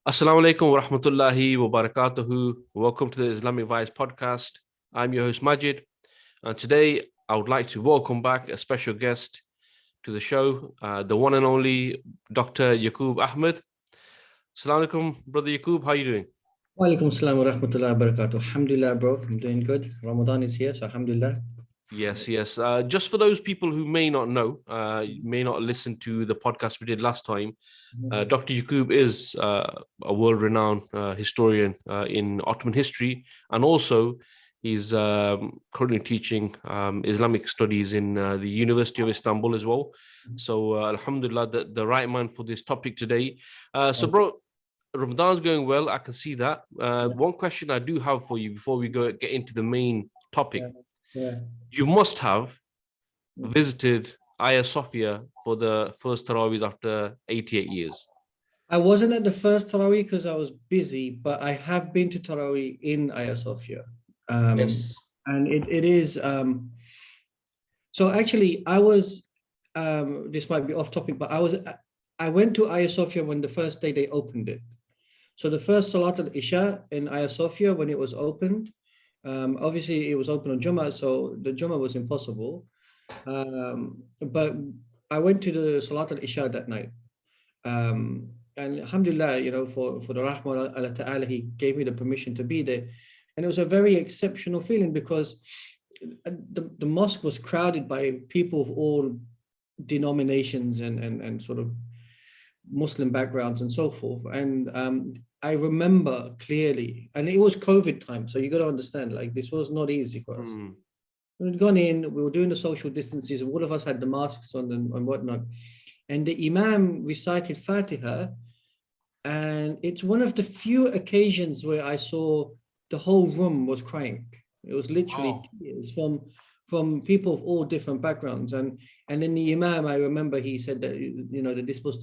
Assalamu alaikum wa rahmatullahi wa barakatuhu. Welcome to the Islamic Vice podcast. I'm your host Majid, and today I would like to welcome back a special guest to the show, the one and only Dr. Yakoob Ahmed. Assalamu alaikum, brother Yakoob. How are you doing? Walaikum salam wa rahmatullahi wa barakatuh. Alhamdulillah, bro. I'm doing good. Ramadan is here, so alhamdulillah. Yes. Just for those people who may not know, may not listen to the podcast we did last time, Dr. Yakoob is a world-renowned historian in Ottoman history, and also he's currently teaching Islamic studies in the University of Istanbul as well. So, alhamdulillah, the right man for this topic today. Bro, Ramadan's going well. I can see that. One question I do have for you before we get into the main topic. Yeah. You must have visited Hagia Sofia for the first Tarawi after 88 years. I wasn't at the first Tarawi because I was busy, but I have been to Tarawi in Hagia Sofia. Yes. And it is, so actually I was, this might be off topic, but I went to Hagia Sofia when the first day they opened it. So the first Salat al-Isha in Hagia Sofia, when it was opened, obviously it was open on Jummah, so the Jummah was impossible. But I went to the Salat al-Isha that night. And alhamdulillah, for the rahmah Allah ta'ala, he gave me the permission to be there. And it was a very exceptional feeling because the mosque was crowded by people of all denominations and sort of Muslim backgrounds and so forth. And I remember clearly, and it was COVID time, so you got to understand, like, this was not easy for us. We'd gone in, we were doing the social distances, all of us had the masks on and whatnot. And the Imam recited Fatiha, and it's one of the few occasions where I saw the whole room was crying. It was literally tears from people of all different backgrounds. And then the Imam, I remember he said that, that this was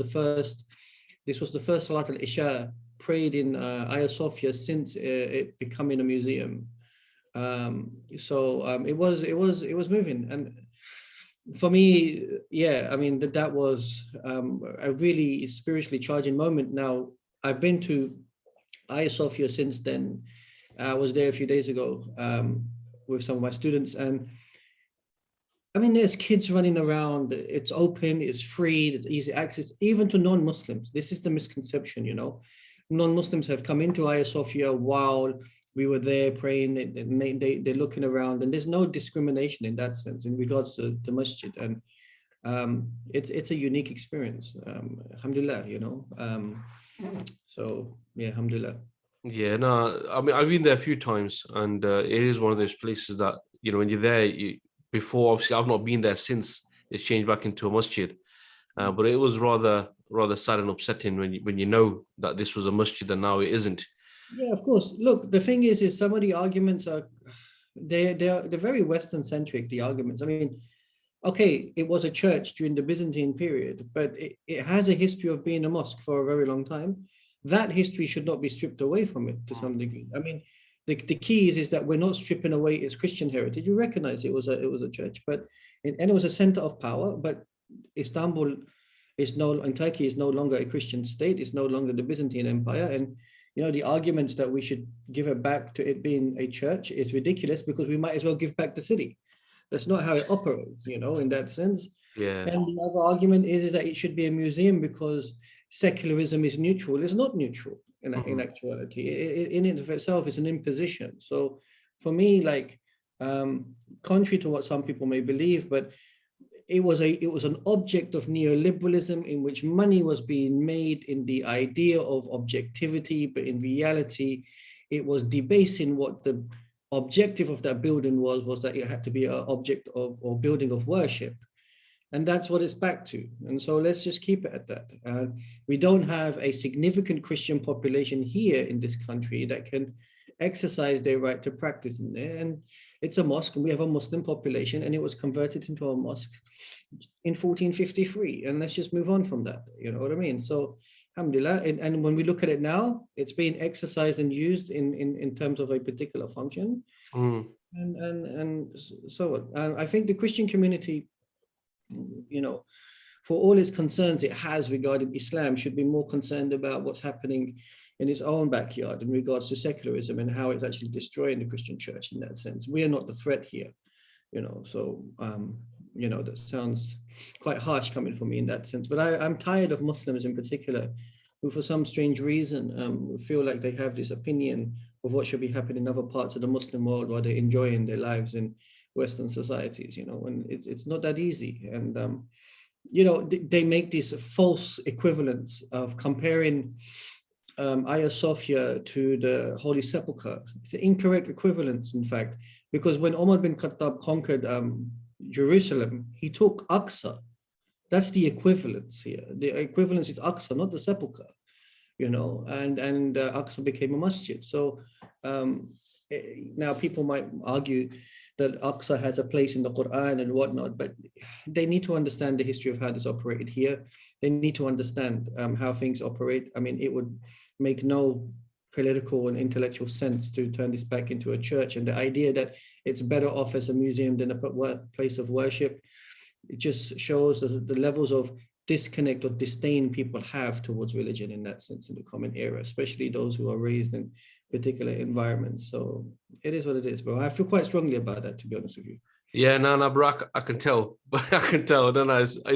the first Salat al-Isha prayed in Hagia Sofia since it becoming a museum. It was moving. And for me, yeah, I mean, that was a really spiritually charging moment. Now, I've been to Hagia Sofia since then. I was there a few days ago with some of my students, and I mean, there's kids running around. It's open, it's free, it's easy access, even to non-Muslims. This is the misconception, Non-Muslims have come into Hagia Sofia while we were there praying. They're looking around, and there's no discrimination in that sense in regards to the masjid. And it's a unique experience. Alhamdulillah, So yeah, alhamdulillah. Yeah, no, I mean, I've been there a few times, and it is one of those places that, when you're there, before, obviously, I've not been there since it's changed back into a masjid, but it was rather sad and upsetting when you know that this was a masjid and now it isn't. Yeah, of course. Look, the thing is some of the arguments are, they're very Western centric, the arguments. I mean, okay, it was a church during the Byzantine period, but it has a history of being a mosque for a very long time. That history should not be stripped away from it to some degree. I mean, the key is that we're not stripping away its Christian heritage. You recognize it was a church, and it was a center of power. But Istanbul and Turkey is no longer a Christian state. It's no longer the Byzantine Empire. And the arguments that we should give it back to it being a church is ridiculous, because we might as well give back the city. That's not how it operates, in that sense. Yeah. And the other argument is that it should be a museum because secularism is neutral. It's not neutral in actuality. In and of itself, it's an imposition. So for me, like, contrary to what some people may believe, but it was an object of neoliberalism in which money was being made in the idea of objectivity, but in reality, it was debasing what the objective of that building was that it had to be an object of or building of worship. And that's what it's back to. And so let's just keep it at that. We don't have a significant Christian population here in this country that can exercise their right to practice in there. And it's a mosque, and we have a Muslim population, and it was converted into a mosque in 1453. And let's just move on from that. You know what I mean? So alhamdulillah. And when we look at it now, it's being exercised and used in terms of a particular function. And so on. And I think the Christian community, for all its concerns it has regarding Islam, should be more concerned about what's happening in its own backyard in regards to secularism and how it's actually destroying the Christian church in that sense. We are not the threat here, so that sounds quite harsh coming from me in that sense. But I'm tired of Muslims in particular who, for some strange reason, feel like they have this opinion of what should be happening in other parts of the Muslim world while they're enjoying their lives in Western societies, and it's not that easy. And, they make these false equivalents of comparing Hagia Sophia to the Holy Sepulchre. It's an incorrect equivalence, in fact, because when Umar bin Khattab conquered Jerusalem, he took Aqsa. That's the equivalence here. The equivalence is Aqsa, not the Sepulchre, and Aqsa became a masjid. So now people might argue that Aqsa has a place in the Quran and whatnot, but they need to understand the history of how this operated here. They need to understand how things operate. I mean, it would make no political and intellectual sense to turn this back into a church. And the idea that it's better off as a museum than a place of worship, it just shows the levels of disconnect or disdain people have towards religion in that sense in the common era, especially those who are raised in particular environments. So it is what it is, bro. I feel quite strongly about that, to be honest with you. Yeah, no, bro, I can tell. But I can tell. No,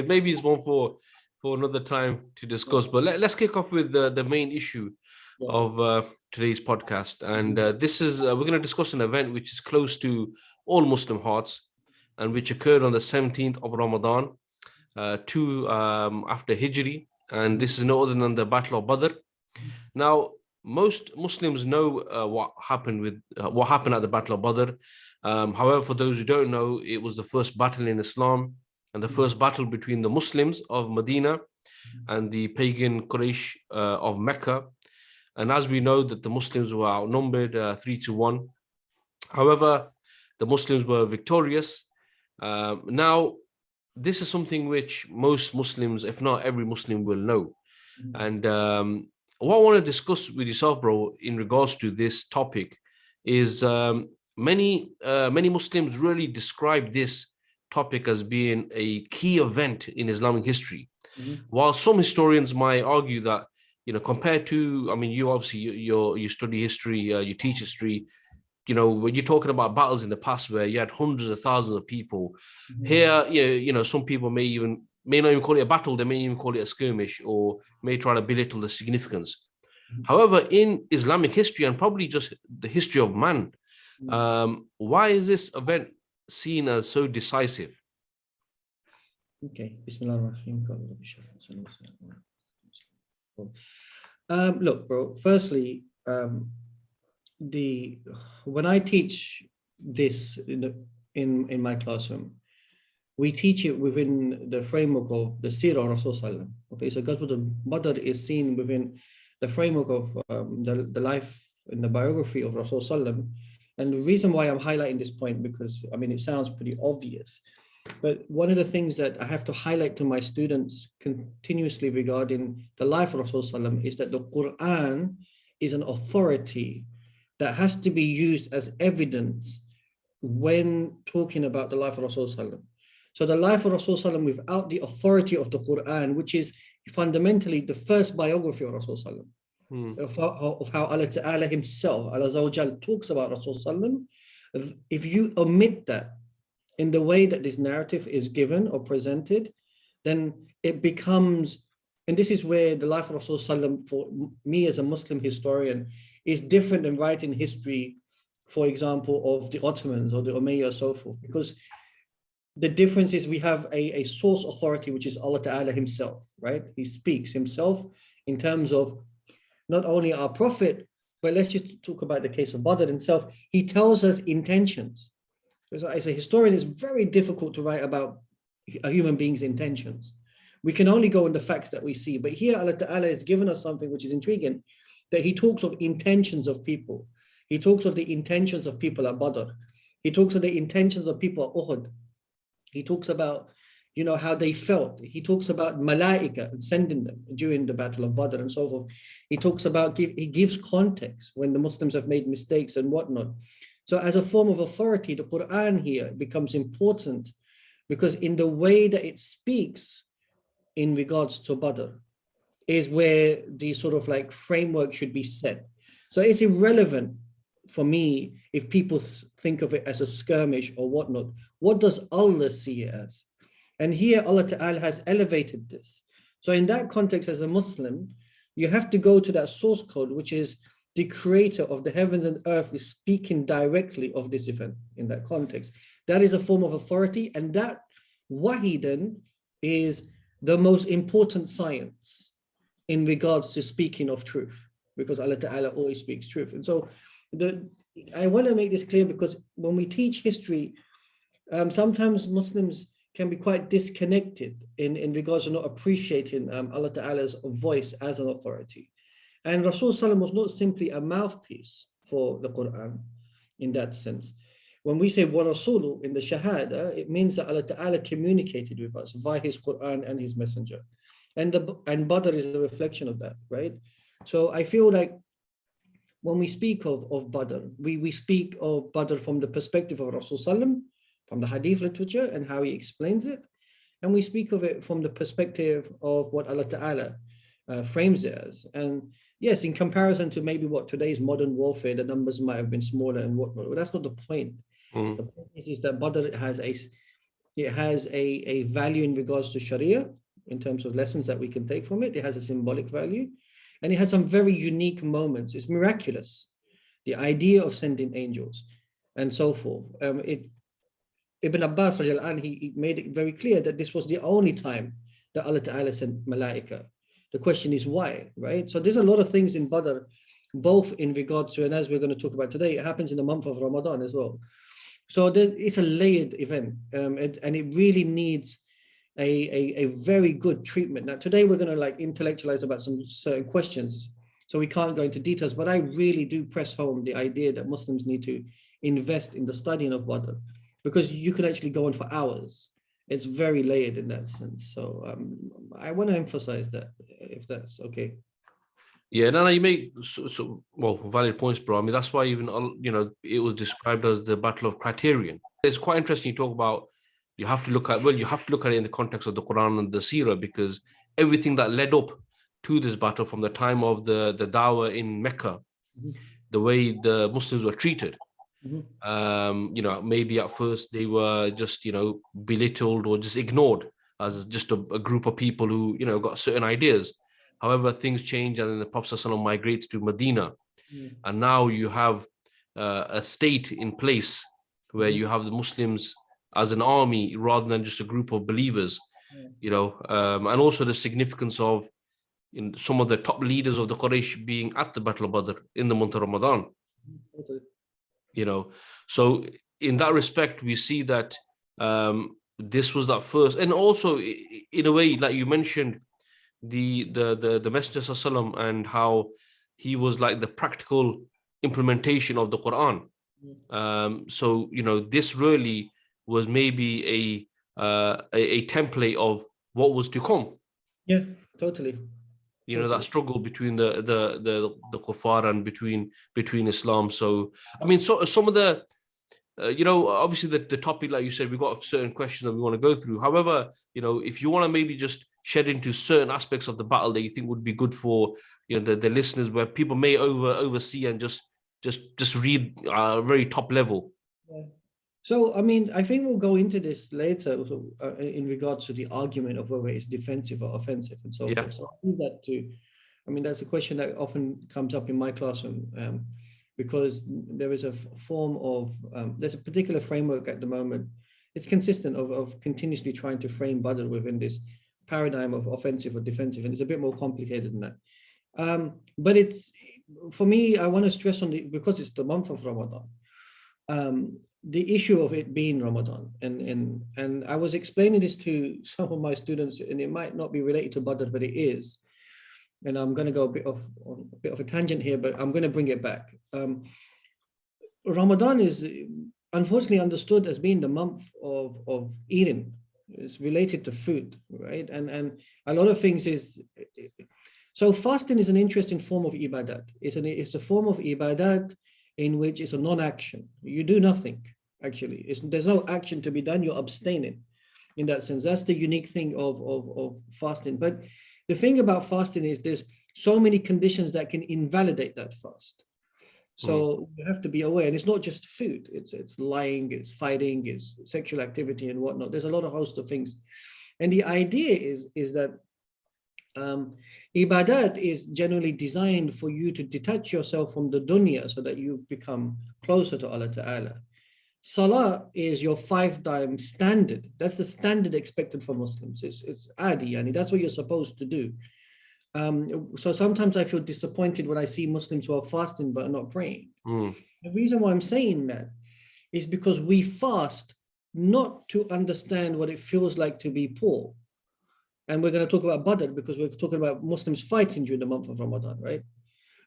maybe it's one for another time to discuss. But let's kick off with the main issue of today's podcast. And this is, we're going to discuss an event which is close to all Muslim hearts and which occurred on the 17th of Ramadan, after Hijri. And this is no other than the Battle of Badr. Now, most Muslims know what happened at the Battle of Badr. However, for those who don't know, it was the first battle in Islam and the first battle between the Muslims of Medina and the pagan Quraysh of Mecca. And as we know that the Muslims were outnumbered 3-1. However, the Muslims were victorious. Now, this is something which most Muslims, if not every Muslim, will know. And what I want to discuss with yourself, bro, in regards to this topic is many Muslims really describe this topic as being a key event in Islamic history. While some historians might argue that, compared to, I mean, you obviously, you study history, you teach history, when you're talking about battles in the past where you had hundreds of thousands of people, here, some people may not even call it a battle, they may even call it a skirmish or may try to belittle the significance. However, in Islamic history and probably just the history of man, why is this event seen as so decisive? Okay. Look, bro, firstly, when I teach this in my classroom, we teach it within the framework of the Seerah of Rasul Sallam. Okay, so Ghazwat al-Badr is seen within the framework of the life and the biography of Rasul Sallam. And the reason why I'm highlighting this point, because I mean, it sounds pretty obvious, but one of the things that I have to highlight to my students continuously regarding the life of Rasul Sallam is that the Quran is an authority that has to be used as evidence when talking about the life of Rasul Sallam. So the life of Rasul Sallam without the authority of the Quran, which is fundamentally the first biography of Rasul Sallam, of how Allah Ta'ala himself, Allah Zawjal, talks about Rasul Sallam, if you omit that in the way that this narrative is given or presented, then it becomes, and this is where the life of Rasul Sallam, for me as a Muslim historian, is different than writing history, for example, of the Ottomans or the Umayyad or so forth, because the difference is we have a source authority, which is Allah Ta'ala himself, right? He speaks himself in terms of not only our prophet, but let's just talk about the case of Badr himself. He tells us intentions. As a historian, it's very difficult to write about a human being's intentions. We can only go on the facts that we see. But here Allah Ta'ala has given us something which is intriguing, that he talks of intentions of people. He talks of the intentions of people at Badr. He talks of the intentions of people at Uhud. He talks about, how they felt. He talks about malaika and sending them during the Battle of Badr and so forth. He talks about, he gives context when the Muslims have made mistakes and whatnot. So as a form of authority, the Quran here becomes important because in the way that it speaks in regards to Badr, is where the sort of like framework should be set. So it's irrelevant for me if people think of it as a skirmish or whatnot. What does Allah see it as? And here Allah Ta'ala has elevated this. So in that context, as a Muslim, you have to go to that source code, which is the creator of the heavens and earth is speaking directly of this event in that context. That is a form of authority, and that wahi then is the most important science in regards to speaking of truth, because Allah Ta'ala always speaks truth. And so I want to make this clear, because when we teach history, sometimes Muslims can be quite disconnected in regards to not appreciating Allah Ta'ala's voice as an authority. And Rasul Sallam was not simply a mouthpiece for the Quran in that sense. When we say wa Rasulu in the Shahada, it means that Allah Ta'ala communicated with us via his Quran and his messenger. And Badr is a reflection of that, right? So I feel like when we speak of Badr, we speak of Badr from the perspective of Rasul Sallam, from the hadith literature and how he explains it. And we speak of it from the perspective of what Allah Ta'ala frames it as. And yes, in comparison to maybe what today's modern warfare, the numbers might have been smaller and whatnot, but that's not the point. Mm. The point is that Badr has a value in regards to Sharia, in terms of lessons that we can take from it. It has a symbolic value, and it has some very unique moments. It's miraculous, the idea of sending angels and so forth. Ibn Abbas, he made it very clear that this was the only time that Allah Ta'ala sent Malaika. The question is why, right? So there's a lot of things in Badr, both in regards to, and as we're going to talk about today, it happens in the month of Ramadan as well. So it's a layered event, and it really needs a very good treatment. Now, today we're going to like intellectualize about some certain questions, so we can't go into details, but I really do press home the idea that Muslims need to invest in the studying of Badr, because you can actually go on for hours. It's very layered in that sense. So I want to emphasize that, if that's okay. Yeah, no, you make well valid points, bro. I mean, that's why even it was described as the Battle of Criterion. It's quite interesting. You talk about you have to look at it in the context of the Quran and the Seerah, because everything that led up to this battle, from the time of the Dawah in Mecca, mm-hmm. the way the Muslims were treated. Mm-hmm. Maybe at first they were just, belittled or just ignored as just a group of people who, got certain ideas. However, things change, and then the Prophet ﷺ migrates to Medina. Mm-hmm. And now you have a state in place where mm-hmm. you have the Muslims as an army rather than just a group of believers, and also the significance of some of the top leaders of the Quraysh being at the Battle of Badr in the month of Ramadan. Mm-hmm. So in that respect, we see that this was that first, and also in a way, like you mentioned, the Messenger Sallallahu and how he was like the practical implementation of the Quran. So this really was maybe a template of what was to come. Yeah, totally. That struggle between the kuffar and between Islam. So I mean, so some of the obviously the topic, like you said, we've got certain questions that we want to go through. However, if you want to maybe just shed into certain aspects of the battle that you think would be good for the listeners, where people may oversee and just read very top level. Yeah. So I mean, I think we'll go into this later in regards to the argument of whether it's defensive or offensive and so forth. So I'll leave that to, that's a question that often comes up in my classroom, because there is a form of, there's a particular framework at the moment. It's consistent of continuously trying to frame Badr within this paradigm of offensive or defensive, and it's a bit more complicated than that. But it's, for me, I want to stress on because it's the month of Ramadan, the issue of it being Ramadan, and I was explaining this to some of my students, and it might not be related to Badr, but it is. And I'm going to go a bit of a tangent here, but I'm going to bring it back. Ramadan is unfortunately understood as being the month of eating. It's related to food, right? And a lot of things is, so fasting is an interesting form of ibadat. It's a form of ibadat in which it's a non-action. You do nothing, actually. There's no action to be done. You're abstaining in that sense. That's the unique thing of fasting. But the thing about fasting is there's so many conditions that can invalidate that fast. So you have to be aware, and it's not just food. It's lying, it's fighting, it's sexual activity and whatnot. There's a lot of host of things, and the idea is that ibadat is generally designed for you to detach yourself from the dunya so that you become closer to Allah Ta'ala. Salah is your 5-time standard. That's the standard expected for Muslims. It's adi, and that's what you're supposed to do. So sometimes I feel disappointed when I see Muslims who are fasting but are not praying. The reason why I'm saying that is because we fast not to understand what it feels like to be poor. And we're going to talk about Badr because we're talking about Muslims fighting during the month of Ramadan, right?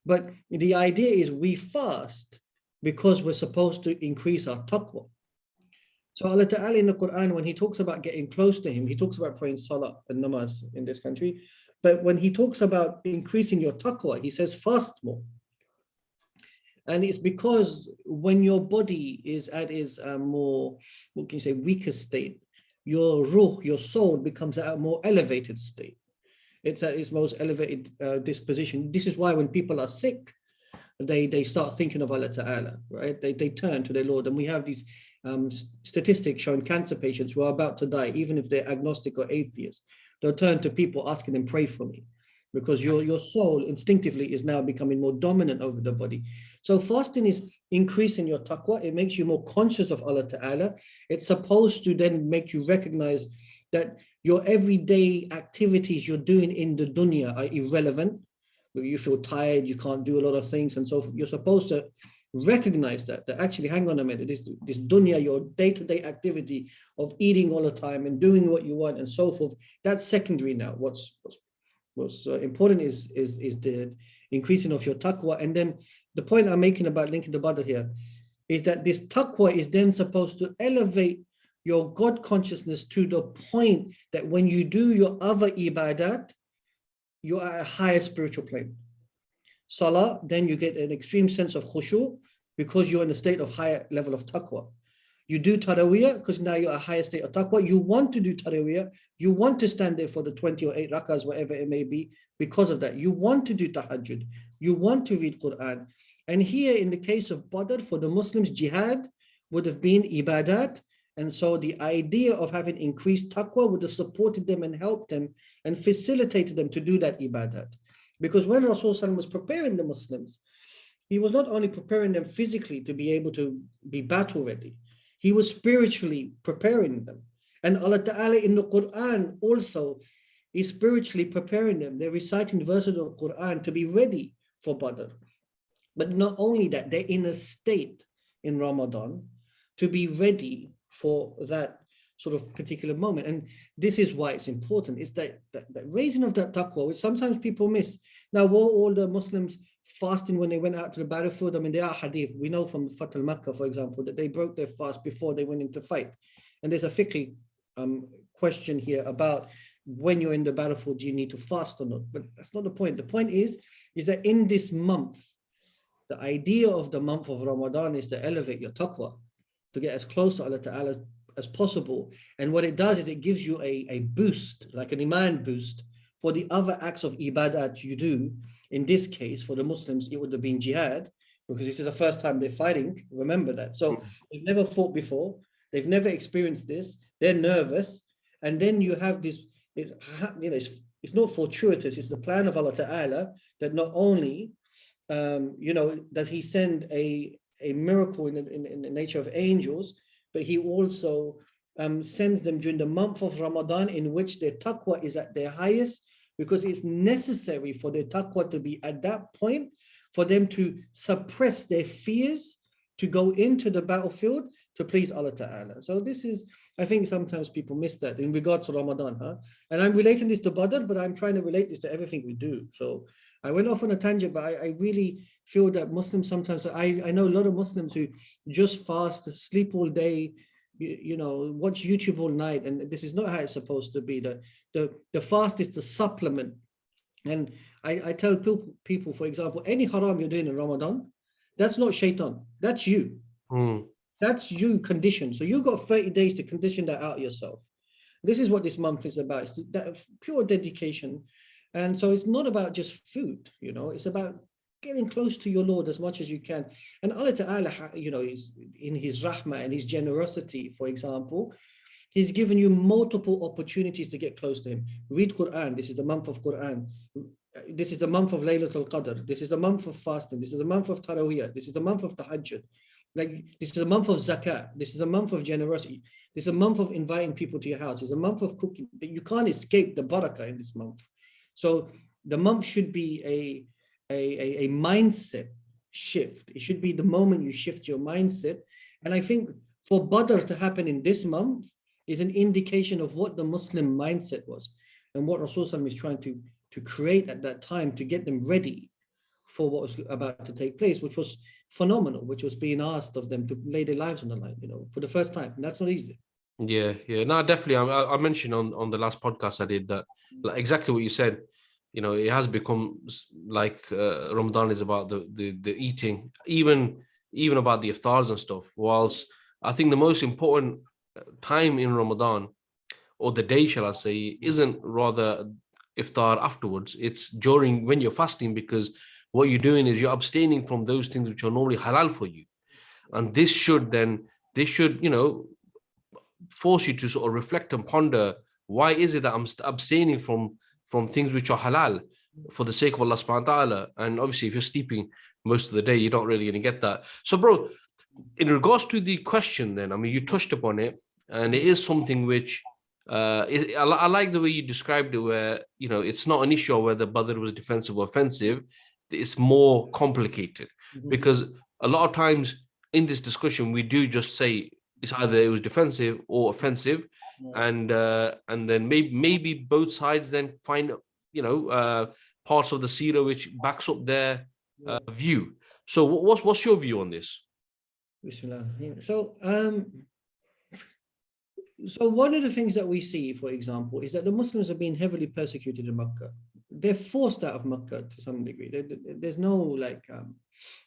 But the idea is we fast because we're supposed to increase our taqwa. So Allah Ta'ala in the Quran, when he talks about getting close to him, he talks about praying salah and namaz in this country. But when he talks about increasing your taqwa, he says fast more. And it's because when your body is at its more, what can you say, weaker state, your ruh, your soul becomes at a more elevated state. It's at its most elevated disposition. This is why when people are sick, they start thinking of Allah Ta'ala, right? They turn to their Lord. And we have these statistics showing cancer patients who are about to die, even if they're agnostic or atheist, they'll turn to people asking them, pray for me, because your soul instinctively is now becoming more dominant over the body. So fasting is increasing your taqwa. It makes you more conscious of Allah Ta'ala. It's supposed to then make you recognize that your everyday activities you're doing in the dunya are irrelevant. You feel tired, you can't do a lot of things and so forth. You're supposed to recognize that actually, hang on a minute, this dunya, your day-to-day activity of eating all the time and doing what you want and so forth, that's secondary now. What's important is the increasing of your taqwa. And then the point I'm making about linking the Badr here is that this taqwa is then supposed to elevate your God consciousness to the point that when you do your other ibadat, you are at a higher spiritual plane. Salah, then you get an extreme sense of khushu because you're in a state of higher level of taqwa. You do Tarawi because now you're at a higher state of taqwa. You want to do Tarawi. You want to stand there for the 20 or 8 rakahs, whatever it may be, because of that. You want to do tahajjud. You want to read Quran. And here in the case of Badr, for the Muslims, jihad would have been ibadat. And so the idea of having increased taqwa would have supported them and helped them and facilitated them to do that ibadat. Because when Rasulullah was preparing the Muslims, he was not only preparing them physically to be able to be battle ready, he was spiritually preparing them. And Allah Ta'ala in the Quran also is spiritually preparing them. They're reciting verses of the Quran to be ready for Badr. But not only that, they're in a state in Ramadan to be ready for that sort of particular moment. And this is why it's important, is that raising of that taqwa, which sometimes people miss. Now, were all the Muslims fasting when they went out to the battlefield? I mean, there are hadith. We know from Fath al-Makkah, for example, that they broke their fast before they went into fight. And there's a fiqh question here about when you're in the battlefield, do you need to fast or not? But that's not the point. The point is that in this month, the idea of the month of Ramadan is to elevate your taqwa, to get as close to Allah Ta'ala as possible. And what it does is it gives you a boost, like an iman boost, for the other acts of ibadat you do. In this case, for the Muslims, it would have been jihad, because this is the first time they're fighting. Remember that. So they've never fought before. They've never experienced this. They're nervous. And then you have this, it's not fortuitous. It's the plan of Allah Ta'ala that not only, does he send a miracle in the nature of angels, but he also sends them during the month of Ramadan, in which their taqwa is at their highest, because it's necessary for their taqwa to be at that point, for them to suppress their fears, to go into the battlefield to please Allah Ta'ala. So this is, I think sometimes people miss that in regard to Ramadan. And I'm relating this to Badr, but I'm trying to relate this to everything we do. So I went off on a tangent, but I really feel that Muslims sometimes, I know a lot of Muslims who just fast, sleep all day, watch YouTube all night, and this is not how it's supposed to be. The fast is to supplement. And I tell people, for example, any haram you're doing in Ramadan, that's not shaitan, that's you. That's you conditioned. So you've got 30 days to condition that out yourself. This is what this month is about. It's that pure dedication. And so it's not about just food, you know, it's about getting close to your Lord as much as you can. And Allah Ta'ala, you know, is in his rahmah and his generosity, for example, he's given you multiple opportunities to get close to him. Read Quran. This is the month of Quran. This is the month of Laylatul Qadr. This is the month of fasting. This is the month of Tarawi. This is the month of Tahajjud. Like, this is a month of zakat. This is a month of generosity. This is a month of inviting people to your house. It's a month of cooking. You can't escape the barakah in this month. So the month should be a mindset shift. It should be the moment you shift your mindset. And I think for Badr to happen in this month is an indication of what the Muslim mindset was and what Rasulullah is trying to create at that time to get them ready for what was about to take place, which was phenomenal, which was being asked of them to lay their lives on the line, you know, for the first time. And that's not easy. Yeah, no, definitely. I mentioned on the last podcast I did that, like, exactly what you said. You know, it has become like Ramadan is about the eating, even about the iftars and stuff. Whilst I think the most important time in Ramadan, or the day, shall I say, isn't rather iftar afterwards. It's during, when you're fasting, because what you're doing is you're abstaining from those things which are normally halal for you, and this should, you know, force you to sort of reflect and ponder, why is it that I'm abstaining from things which are halal for the sake of Allah subhanahu wa ta'ala? And obviously, if you're sleeping most of the day, you're not really going to get that. So, bro, in regards to the question, then, I mean, you touched upon it, and it is something which I like the way you described it, where, you know, it's not an issue of whether Badr was defensive or offensive. It's more complicated, because a lot of times in this discussion, we do just say it's either it was defensive or offensive, and then maybe both sides then find, you know, parts of the seerah which backs up their view. So what's your view on this? So one of the things that we see, for example, is that the Muslims are being heavily persecuted in Makkah. They're forced out of Makkah to some degree. There's no, like,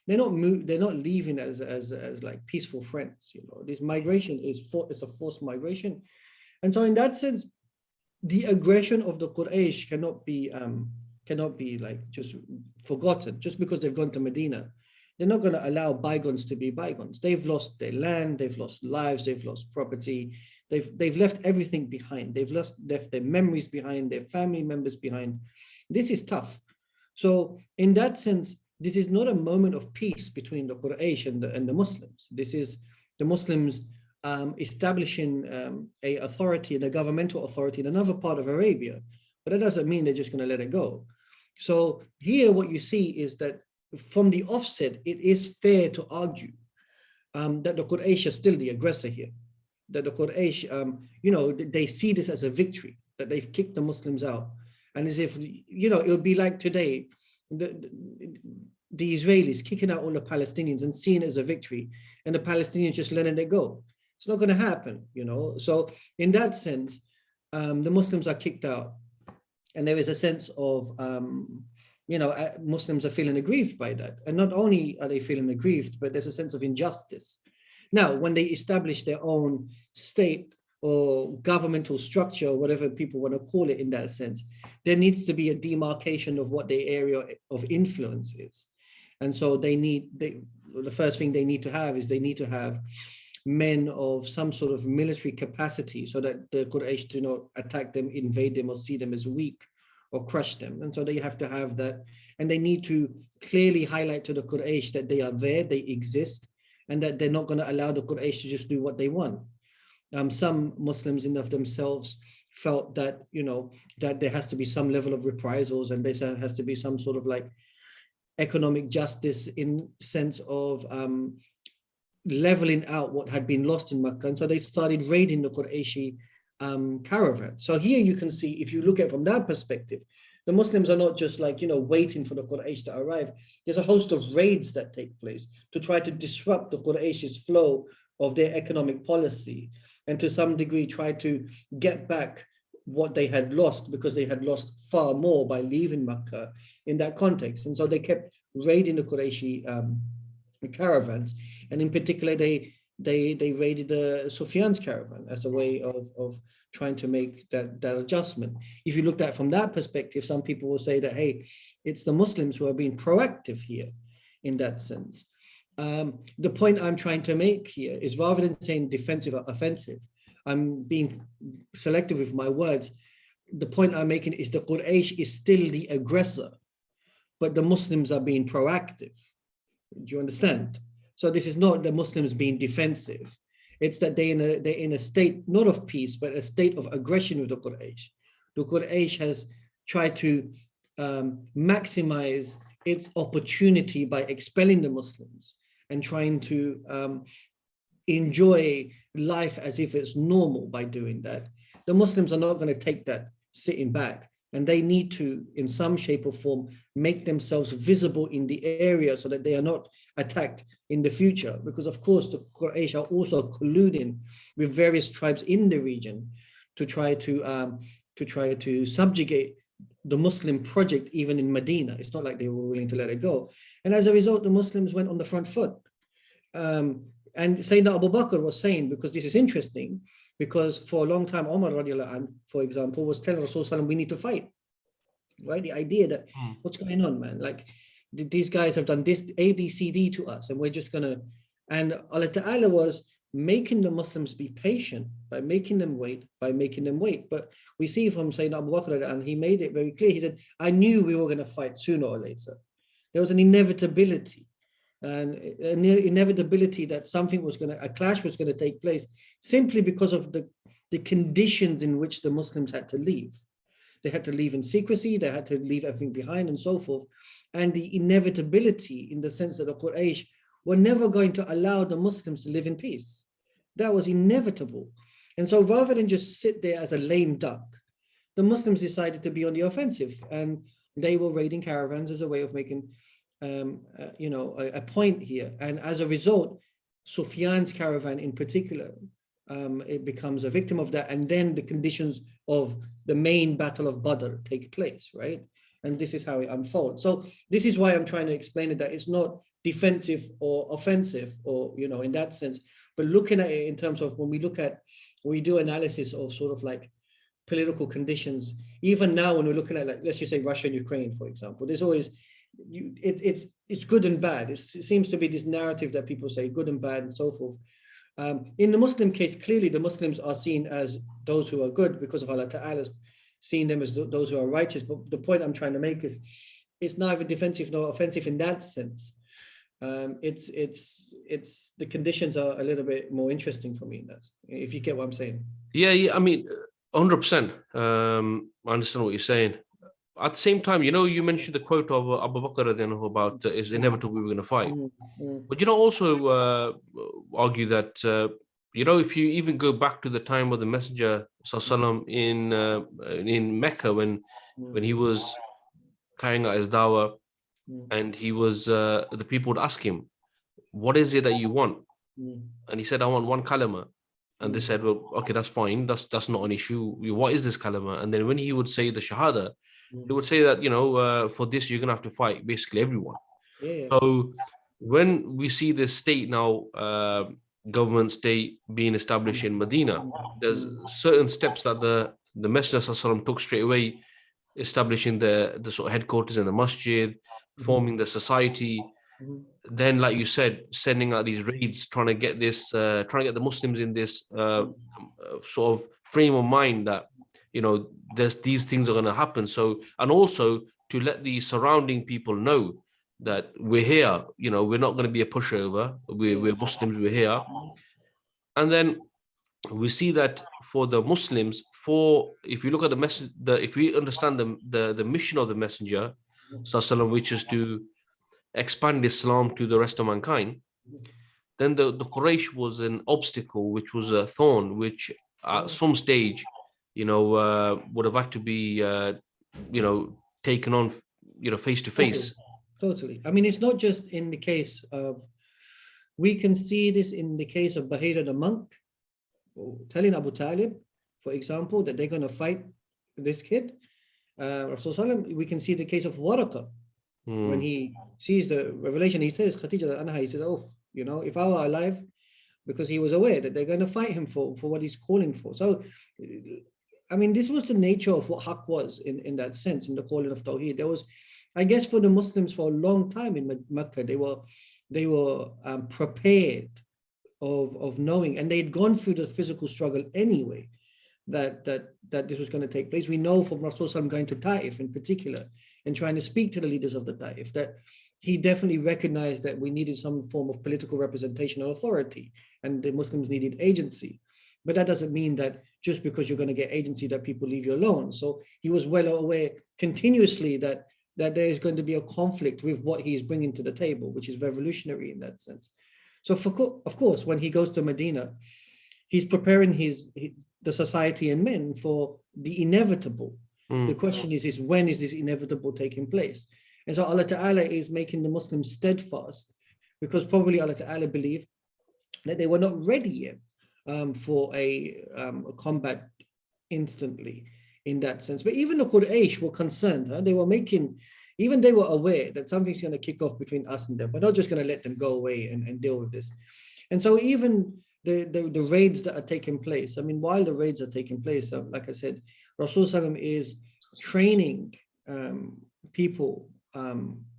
they're not leaving as like peaceful friends. You know, this migration it's a forced migration, and so in that sense, the aggression of the Quraysh cannot be like just forgotten just because they've gone to Medina. They're not going to allow bygones to be bygones. They've lost their land, they've lost lives, they've lost property, they've left everything behind. They've left their memories behind, their family members behind. This is tough. So in that sense, this is not a moment of peace between the Quraysh and the Muslims. This is the Muslims establishing a authority, a governmental authority in another part of Arabia, but that doesn't mean they're just going to let it go. So here what you see is that from the offset, it is fair to argue that the Quraysh are still the aggressor here, that the Quraysh, you know, they see this as a victory, that they've kicked the Muslims out. And as if, you know, it would be like today, the Israelis kicking out all the Palestinians and seeing it as a victory, and the Palestinians just letting it go. It's not going to happen, you know. So in that sense, the Muslims are kicked out, and there is a sense of, you know, Muslims are feeling aggrieved by that. And not only are they feeling aggrieved, but there's a sense of injustice. Now, when they establish their own state or governmental structure, or whatever people want to call it in that sense, there needs to be a demarcation of what their area of influence is. And so the first thing they need to have is they need to have men of some sort of military capacity, so that the Quraysh do not attack them, invade them, or see them as weak or crush them. And so they have to have that. And they need to clearly highlight to the Quraysh that they are there, they exist, and that they're not going to allow the Quraysh to just do what they want. Some Muslims in of themselves felt that, you know, that there has to be some level of reprisals, and there has to be some sort of like economic justice in sense of leveling out what had been lost in Makkah. And so they started raiding the Qurayshi caravan. So here you can see, if you look at it from that perspective, the Muslims are not just like, you know, waiting for the Quraysh to arrive. There's a host of raids that take place to try to disrupt the Quraysh's flow of their economic policy, and to some degree try to get back what they had lost, because they had lost far more by leaving Makkah in that context. And so they kept raiding the Qurayshi caravans, and in particular they they raided the Sufyan's caravan as a way of trying to make that adjustment. If you look at it from that perspective, some people will say that, hey, it's the Muslims who are being proactive here in that sense. The point I'm trying to make here is, rather than saying defensive or offensive, I'm being selective with my words. The point I'm making is the Quraysh is still the aggressor, but the Muslims are being proactive. Do you understand? So this is not the Muslims being defensive. It's that they're in a state, not of peace, but a state of aggression with the Quraysh. The Quraysh has tried to maximize its opportunity by expelling the Muslims and trying to enjoy life as if it's normal by doing that. The Muslims are not going to take that sitting back, and they need to, in some shape or form, make themselves visible in the area so that they are not attacked in the future. Because of course, the Quraysh are also colluding with various tribes in the region to try to subjugate the Muslim project, even in Medina. It's not like they were willing to let it go. And as a result, the Muslims went on the front foot. And Sayyidina Abu Bakr was saying, because this is interesting, because for a long time, Umar radiallahu anh, for example, was telling Rasulullah, we need to fight, right? The idea that, what's going on, man? Like, these guys have done this A, B, C, D to us, and we're just gonna, and Allah Ta'ala was making the Muslims be patient by making them wait, But we see from Sayyidina Abu Bakr, and he made it very clear. He said, I knew we were gonna fight sooner or later. There was an inevitability. And an inevitability that a clash was going to take place, simply because of the conditions in which the Muslims had to leave. They had to leave in secrecy, they had to leave everything behind and so forth. And the inevitability, in the sense that the Quraysh were never going to allow the Muslims to live in peace. That was inevitable. And so rather than just sit there as a lame duck, the Muslims decided to be on the offensive, and they were raiding caravans as a way of making a point here. And as a result, Sufyan's caravan in particular, it becomes a victim of that. And then the conditions of the main Battle of Badr take place, right? And this is how it unfolds. So this is why I'm trying to explain it, that it's not defensive or offensive, or, in that sense, but looking at it in terms of when we do analysis of sort of like political conditions, even now when we're looking at, like, let's just say Russia and Ukraine, for example, there's always, it's good and bad. It seems to be this narrative that people say good and bad and so forth. In the Muslim case, clearly the Muslims are seen as those who are good because of Allah Ta'ala's seeing them as those who are righteous. But the point I'm trying to make is, it's neither defensive nor offensive in that sense. It's the conditions are a little bit more interesting for me in that, if you get what I'm saying. Yeah, I mean, 100%. I understand what you're saying. At the same time, you mentioned the quote of Abu Bakr about it's inevitable we were going to fight. But also argue that, if you even go back to the time of the Messenger Sallallahu in Mecca, when he was carrying out his dawah, and he was, the people would ask him, what is it that you want? And he said, I want one kalima. And they said, well, okay, that's fine. That's not an issue. What is this kalima? And then when he would say the shahada, they would say that, for this, you're going to have to fight basically everyone. Yeah. So when we see this state now, government state being established in Medina, there's certain steps that the Messenger ﷺ took straight away, establishing the sort of headquarters in the masjid, forming the society. Then, like you said, sending out these raids, trying to get the Muslims in this sort of frame of mind that, these things are going to happen. So, and also to let the surrounding people know that we're here, we're not going to be a pushover. We're Muslims, we're here. And then we see that for the Muslims, if you look at the message, if we understand the mission of the Messenger, which is to expand Islam to the rest of mankind, then the Quraysh was an obstacle, which was a thorn, which at some stage, would have had to be, taken on, face to face. Totally. I mean, it's not just in the case of, we can see this in the case of Bahira the monk, telling Abu Talib, for example, that they're going to fight this kid. Rasulullah, we can see the case of Waraqah. When he sees the revelation, he says, Khadija Anha, he says, oh, if I were alive, because he was aware that they're going to fight him for what he's calling for. So, I mean, this was the nature of what Haqq was in that sense, in the calling of Tawheed. There was, I guess, for the Muslims for a long time in Mecca, they were prepared of knowing, and they'd gone through the physical struggle anyway, that this was going to take place. We know from Rasulullah going to Taif in particular and trying to speak to the leaders of the Taif that he definitely recognized that we needed some form of political representation or authority, and the Muslims needed agency. But that doesn't mean that just because you're going to get agency that people leave you alone. So he was well aware continuously that there is going to be a conflict with what he's bringing to the table, which is revolutionary in that sense. So of course, when he goes to Medina, he's preparing the society and men for the inevitable. The question is when is this inevitable taking place? And so Allah Ta'ala is making the Muslims steadfast, because probably Allah Ta'ala believed that they were not ready yet for a combat instantly in that sense. But even the Quraysh were concerned. They were aware that something's going to kick off between us and them. We're not just going to let them go away and deal with this. And so even the raids that are taking place, I mean, while the raids are taking place, like I said, Rasulullah is training people,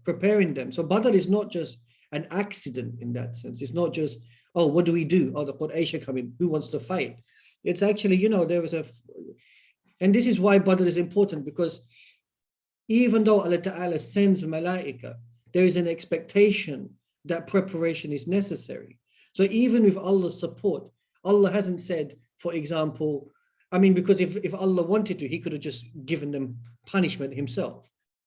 preparing them. So Badr is not just an accident in that sense. It's not just, oh, what do we do? Oh, the Quraysh are coming. Who wants to fight? It's actually, there was and this is why Badr is important, because even though Allah Ta'ala sends malaika, there is an expectation that preparation is necessary. So even with Allah's support, Allah hasn't said, for example, I mean, because if Allah wanted to, he could have just given them punishment himself.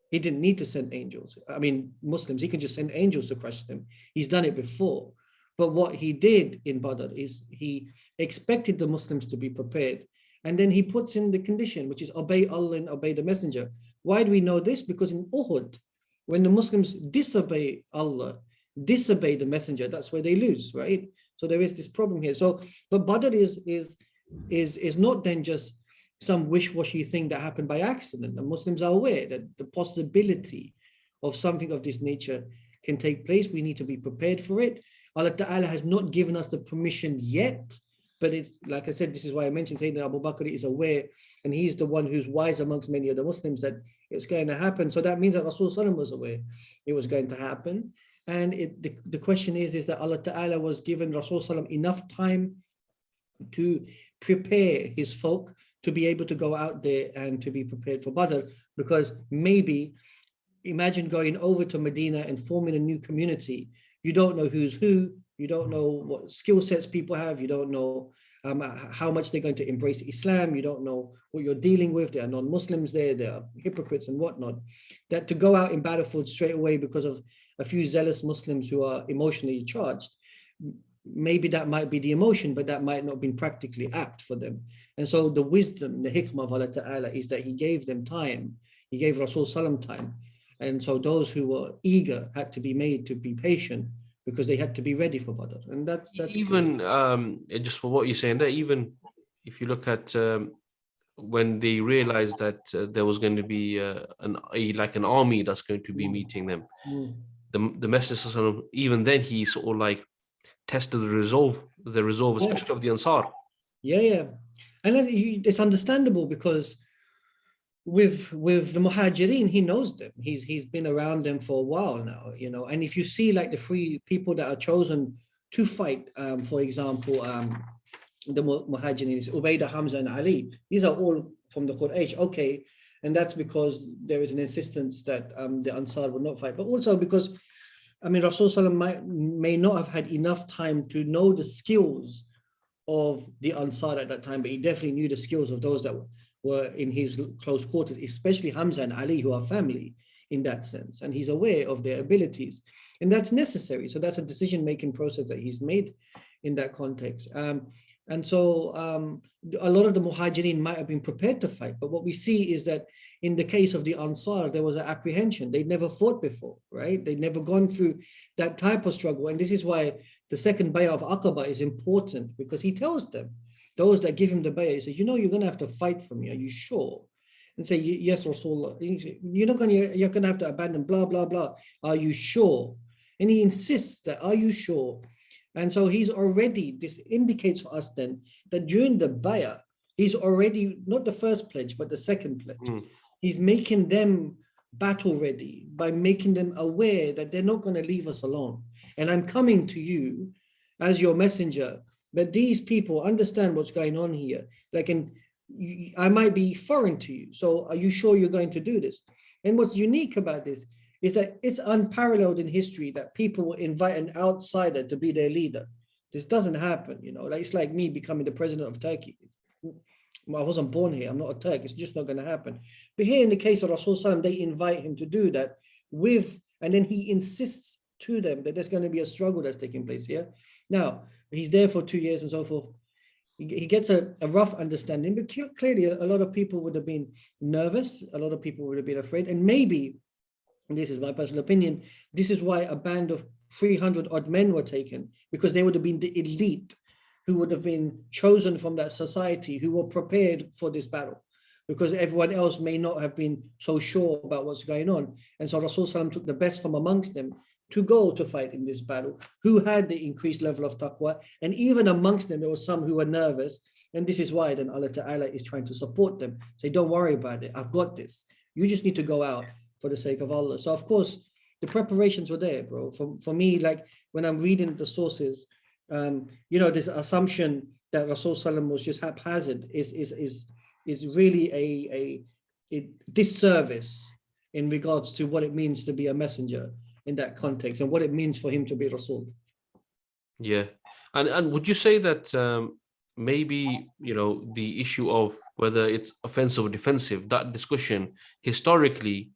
He didn't need to send angels. I mean, Muslims, he can just send angels to crush them. He's done it before. But what he did in Badr is he expected the Muslims to be prepared. And then he puts in the condition, which is obey Allah and obey the messenger. Why do we know this? Because in Uhud, when the Muslims disobey Allah, disobey the messenger, that's where they lose, right? So there is this problem here. So, but Badr is not then just some wish-washy thing that happened by accident. The Muslims are aware that the possibility of something of this nature can take place. We need to be prepared for it. Allah Ta'ala has not given us the permission yet, but it's like I said, this is why I mentioned Sayyidina Abu Bakr is aware, and he's the one who's wise amongst many of the Muslims that it's going to happen. So that means that Rasulullah was aware it was going to happen. And the question is that Allah Ta'ala was given Rasulullah enough time to prepare his folk to be able to go out there and to be prepared for Badr, because maybe imagine going over to Medina and forming a new community. You don't know who's who, you don't know what skill sets people have, you don't know how much they're going to embrace Islam, you don't know what you're dealing with. There are non-Muslims there are hypocrites and whatnot. That to go out in battlefield straight away because of a few zealous Muslims who are emotionally charged, maybe that might be the emotion, but that might not have been practically apt for them. And so the wisdom, the hikmah of Allah Ta'ala is that he gave them time. He gave Rasul Salam time. And so those who were eager had to be made to be patient because they had to be ready for Badr. And that's even just for what you're saying there, even if you look at when they realized that there was going to be an army that's going to be meeting them, the Messenger, even then he sort of like tested the resolve, especially of the Ansar. Yeah. And it's understandable because with the Muhajirin, he knows them. He's been around them for a while now, and if you see like the three people that are chosen to fight, for example, the Muhajirin, Ubaidah, Hamza and Ali, these are all from the Quraysh. Okay. And that's because there is an insistence that the Ansar will not fight, but also because Rasulullah may not have had enough time to know the skills of the Ansar at that time, but he definitely knew the skills of those that were in his close quarters, especially Hamza and Ali, who are family in that sense. And he's aware of their abilities. And that's necessary. So that's a decision-making process that he's made in that context. And so a lot of the Muhajirin might have been prepared to fight. But what we see is that in the case of the Ansar, there was an apprehension. They'd never fought before, right? They'd never gone through that type of struggle. And this is why the second bay'ah of Aqaba is important, because he tells them, those that give him the bay'ah, he says, you're going to have to fight for me. Are you sure? And say, yes, Rasulullah. You're going to have to abandon blah, blah, blah. Are you sure? And he insists that, are you sure? And so he's already, this indicates for us then that during the bay'ah, he's already, not the first pledge, but the second pledge. He's making them battle ready by making them aware that they're not going to leave us alone. And I'm coming to you as your messenger, but these people understand what's going on here. I might be foreign to you. So are you sure you're going to do this? And what's unique about this is that it's unparalleled in history that people will invite an outsider to be their leader. This doesn't happen, it's like me becoming the president of Turkey. I wasn't born here. I'm not a Turk. It's just not going to happen. But here in the case of Rasul Sallam, they invite him to do that and then he insists to them that there's going to be a struggle that's taking place here. Now, he's there for 2 years and so forth. He gets a rough understanding, but clearly a lot of people would have been nervous. A lot of people would have been afraid. And maybe, and this is my personal opinion, this is why a band of 300 odd men were taken, because they would have been the elite who would have been chosen from that society, who were prepared for this battle, because everyone else may not have been so sure about what's going on. And so Rasul Sallam took the best from amongst them to go to fight in this battle, who had the increased level of taqwa. And even amongst them, there were some who were nervous. And this is why then Allah Ta'ala is trying to support them. Say, don't worry about it. I've got this. You just need to go out for the sake of Allah. So of course, the preparations were there, bro. For me, like when I'm reading the sources, this assumption that Rasul Sallam was just haphazard is really a disservice in regards to what it means to be a messenger in that context and what it means for him to be Rasul. Yeah. And would you say that maybe, the issue of whether it's offensive or defensive, that discussion historically,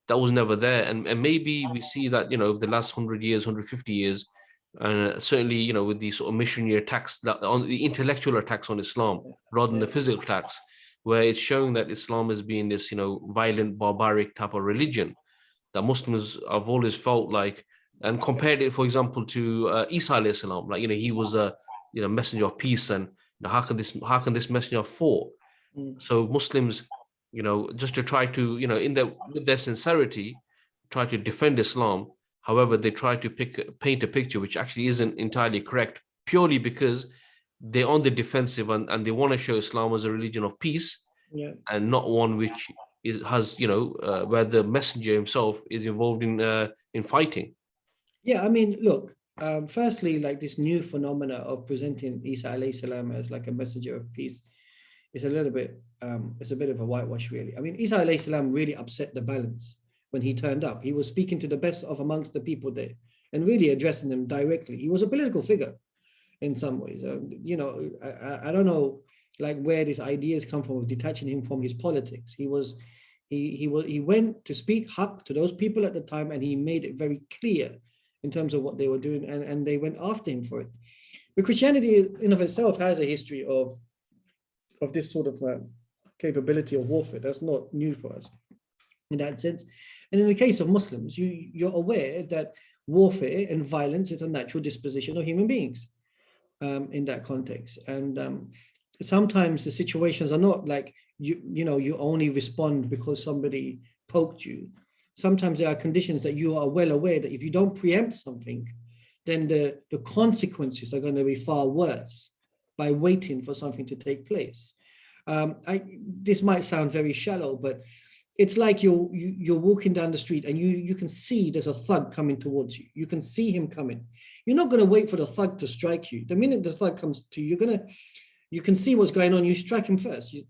that was never there. And maybe we see that, over the last 100 years, 150 years, and certainly, with the sort of missionary attacks, on the intellectual attacks on Islam, rather than the physical attacks, where it's showing that Islam has been this, violent, barbaric type of religion that Muslims have always felt like, and compared it, for example, to Isa alayhi salam, like, he was a, messenger of peace, and how can this messenger fought? So Muslims, just to try to, with their sincerity, try to defend Islam. However, they try to paint a picture which actually isn't entirely correct, purely because they're on the defensive and they want to show Islam as a religion of peace, and not one which has, where the messenger himself is involved in fighting. Yeah, I mean, look, firstly, like this new phenomena of presenting Isa alayhi salam as like a messenger of peace is a little bit, it's a bit of a whitewash, really. I mean, Isa alayhi salam really upset the balance when he turned up. He was speaking to the best of amongst the people there and really addressing them directly. He was a political figure in some ways. I don't know, like where these ideas come from of detaching him from his politics. He went to speak haqq to those people at the time, and he made it very clear in terms of what they were doing, and they went after him for it. But Christianity in of itself has a history of this sort of capability of warfare. That's not new for us in that sense. And in the case of Muslims, you're aware that warfare and violence is a natural disposition of human beings in that context. And sometimes the situations are not like you only respond because somebody poked you. Sometimes there are conditions that you are well aware that if you don't preempt something, then the consequences are going to be far worse by waiting for something to take place. This might sound very shallow, but it's like you're walking down the street and you can see there's a thug coming towards you. You can see him coming. You're not going to wait for the thug to strike you. The minute the thug comes to you, you can see what's going on. You strike him first. It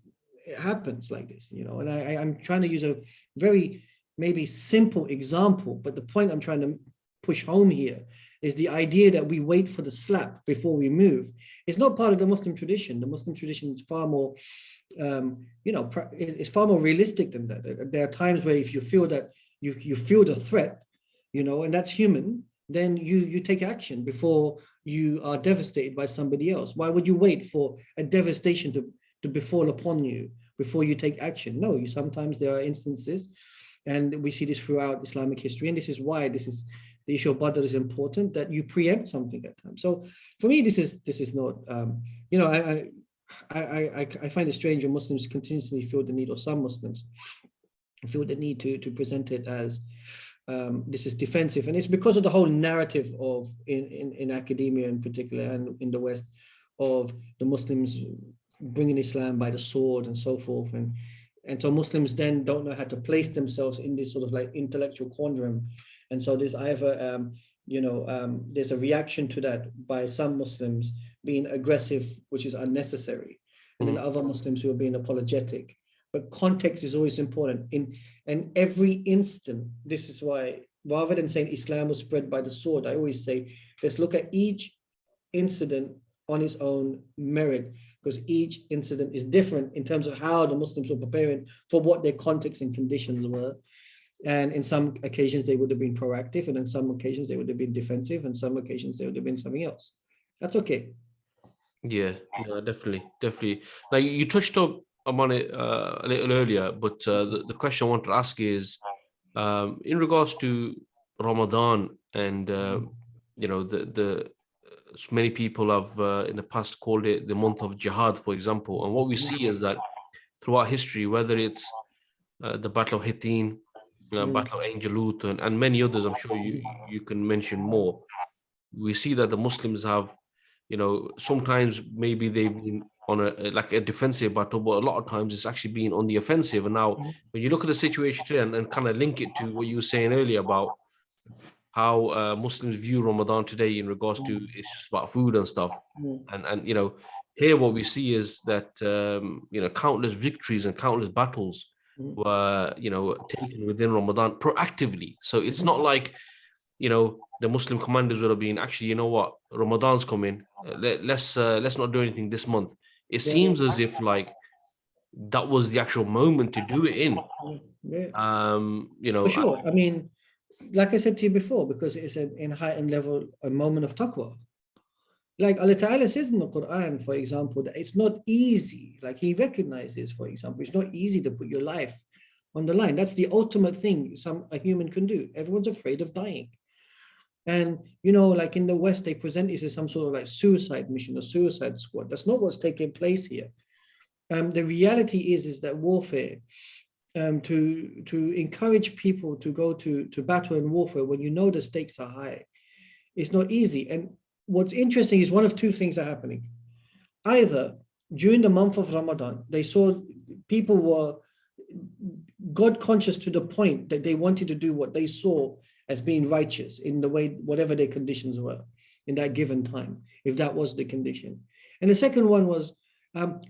happens like this, and I'm trying to use a very maybe simple example, but the point I'm trying to push home here is the idea that we wait for the slap before we move. It's not part of the Muslim tradition. The Muslim tradition is far more, it's far more realistic than that. There are times where if you feel that you feel the threat, and that's human, then you take action before you are devastated by somebody else. Why would you wait for a devastation to befall upon you before you take action? No, sometimes there are instances, and we see this throughout Islamic history, and this is why the issue of Badr is important, that you preempt something at times. So for me, this is not, I find it strange when Muslims continuously feel the need, or some Muslims feel the need to present it as this is defensive. And it's because of the whole narrative of in academia in particular and in the West of the Muslims bringing Islam by the sword and so forth. And so Muslims then don't know how to place themselves in this sort of like intellectual quandary. And so there's either, there's a reaction to that by some Muslims being aggressive, which is unnecessary, and then other Muslims who are being apologetic. But context is always important. In every instant, this is why, rather than saying Islam was spread by the sword, I always say, let's look at each incident on its own merit, because each incident is different in terms of how the Muslims were preparing for what their context and conditions were. And in some occasions, they would have been proactive, and in some occasions, they would have been defensive, and some occasions, they would have been something else. That's okay. Yeah, definitely. Now, you touched up on it a little earlier, but the question I want to ask is, in regards to Ramadan and, the many people have in the past called it the month of Jihad, for example. And what we see is that throughout history, whether it's the Battle of Hittin, Battle of Angelut, and many others, I'm sure you can mention more. We see that the Muslims have, sometimes maybe they've been on a defensive battle, but a lot of times it's actually been on the offensive. And now, when you look at the situation today and kind of link it to what you were saying earlier about how Muslims view Ramadan today in regards to it's just about food and stuff, and here what we see is that countless victories and countless battles were taken within Ramadan proactively. So it's not like the Muslim commanders would have been, actually, you know what, Ramadan's coming, let's not do anything this month. It seems as if like that was the actual moment to do it in. For sure. I mean, like I said to you before, because it's in heightened level, a moment of taqwa. Like Allah Ta'ala says in the Quran, for example, that it's not easy. Like He recognizes, for example, it's not easy to put your life on the line. That's the ultimate thing a human can do. Everyone's afraid of dying. And, like in the West, they present this as some sort of like suicide mission or suicide squad. That's not what's taking place here. The reality is that warfare, to encourage people to go to battle and warfare when the stakes are high, it's not easy. And what's interesting is one of two things are happening. Either during the month of Ramadan, they saw people were God conscious to the point that they wanted to do what they saw as being righteous in the way, whatever their conditions were in that given time, if that was the condition. And the second one was,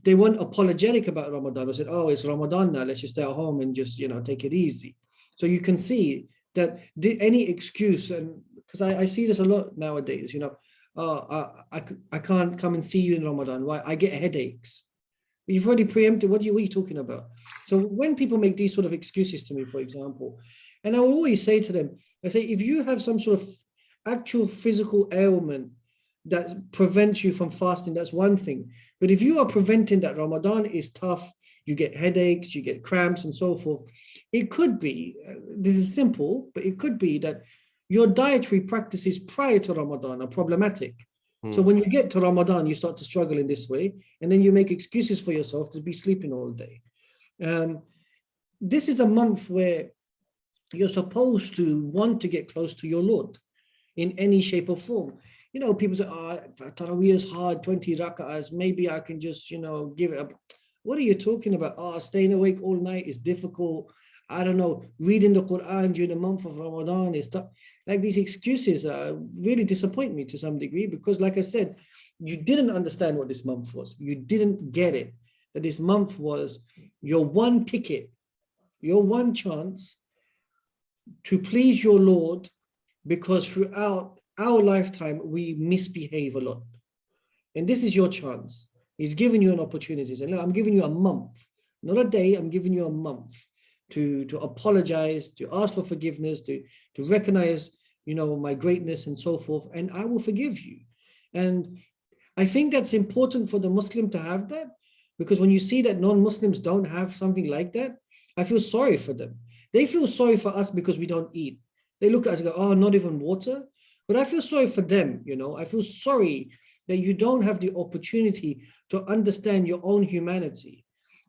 they weren't apologetic about Ramadan. They said, oh, it's Ramadan now, let's just stay at home and just, take it easy. So you can see that any excuse, and because I see this a lot nowadays, I can't come and see you in Ramadan. Why? I get headaches. You've already preempted. What are you talking about? So when people make these sort of excuses to me, for example, and I will always say to them, I say, if you have some sort of actual physical ailment that prevents you from fasting, that's one thing. But if you are preventing that, Ramadan is tough, you get headaches, you get cramps and so forth. It could be, this is simple, but it could be that your dietary practices prior to Ramadan are problematic. So when you get to Ramadan, you start to struggle in this way, and then you make excuses for yourself to be sleeping all day. This is a month where you're supposed to want to get close to your Lord in any shape or form. People say, Tarawi is hard, 20 rak'ahs, maybe I can just, give it up. What are you talking about? Staying awake all night is difficult. I don't know, reading the Quran during the month of Ramadan is tough. Like, these excuses really disappoint me to some degree, because like I said, you didn't understand what this month was. You didn't get it, that this month was your one ticket, your one chance to please your Lord, because throughout our lifetime, we misbehave a lot. And this is your chance. He's giving you an opportunity. And I'm giving you a month, not a day, I'm giving you a month to apologize, to ask for forgiveness, to recognize, my greatness and so forth, and I will forgive you. And I think that's important for the Muslim to have that, because when you see that non-Muslims don't have something like that, I feel sorry for them. They feel sorry for us because we don't eat. They look at us and go, oh, not even water. But I feel sorry for them, I feel sorry that you don't have the opportunity to understand your own humanity.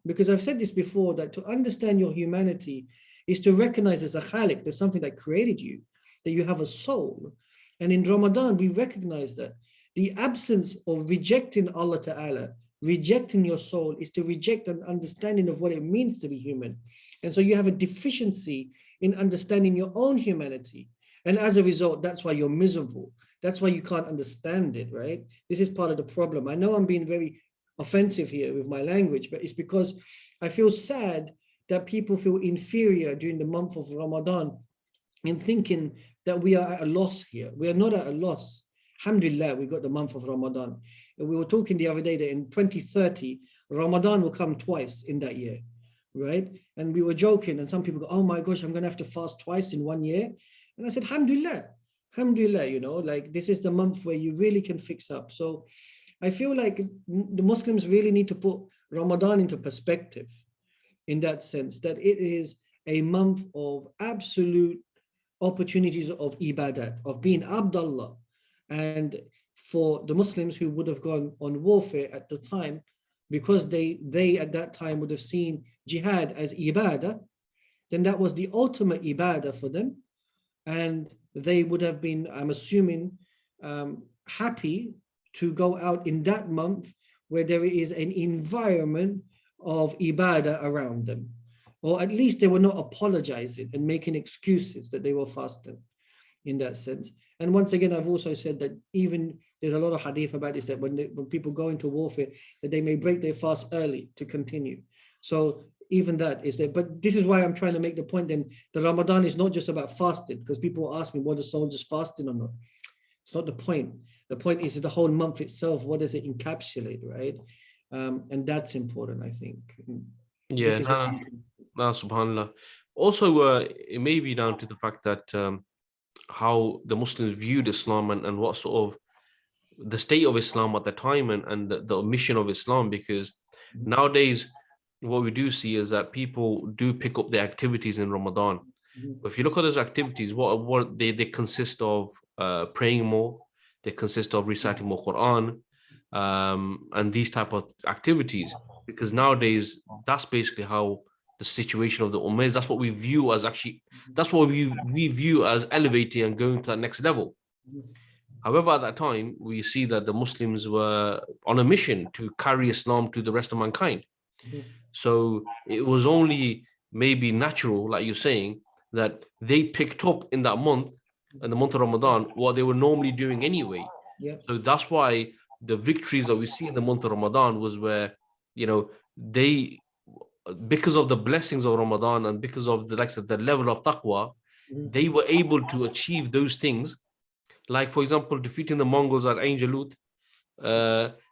Because I've said this before, that to understand your humanity is to recognize as a khalik, there's something that created you, that you have a soul. And in Ramadan, we recognize that the absence of rejecting Allah Ta'ala, rejecting your soul, is to reject an understanding of what it means to be human. And so you have a deficiency in understanding your own humanity. And as a result, that's why you're miserable. That's why you can't understand it, right? This is part of the problem. I know I'm being very offensive here with my language, but it's because I feel sad that people feel inferior during the month of Ramadan in thinking that we are at a loss here. We are not at a loss. Alhamdulillah, we got the month of Ramadan. And we were talking the other day that in 2030, Ramadan will come twice in that year, right? And we were joking, and some people go, oh my gosh, I'm going to have to fast twice in 1 year. And I said, Alhamdulillah, Alhamdulillah, you know, like this is the month where you really can fix up. So I feel like the Muslims really need to put Ramadan into perspective in that sense, that it is a month of absolute opportunities of ibadat, of being Abdullah. And for the Muslims who would have gone on warfare at the time, because they at that time would have seen jihad as ibadah, then that was the ultimate ibadah for them. And they would have been, I'm assuming, happy to go out in that month where there is an environment of ibadah around them. Or at least they were not apologizing and making excuses that they were fasting in that sense. And once again, I've also said that even there's a lot of hadith about this, that when people go into warfare, that they may break their fast early to continue. So even that is there. But this is why I'm trying to make the point then, the Ramadan is not just about fasting, because people ask me, what is soldiers fasting or not? It's not the point. The point is the whole month itself, what does it encapsulate, right? And that's important, I think. Yeah, no, subhanAllah. Also, it may be down to the fact that how the Muslims viewed Islam and what sort of the state of Islam at the time and the mission of Islam, because nowadays what we do see is that people do pick up their activities in Ramadan. But if you look at those activities, what they consist of praying more, they consist of reciting more Quran, and these type of activities, because nowadays that's basically how the situation of the Ummah is. That's what we view as that's what we view as elevating and going to that next level. However, at that time, we see that the Muslims were on a mission to carry Islam to the rest of mankind. So it was only maybe natural, like you're saying, that they picked up in that month, in the month of Ramadan, what they were normally doing anyway. Yeah. So that's why the victories that we see in the month of Ramadan was where, you know, because of the blessings of Ramadan and because of the level of taqwa, they were able to achieve those things. Like, for example, defeating the Mongols at Ain Jalut,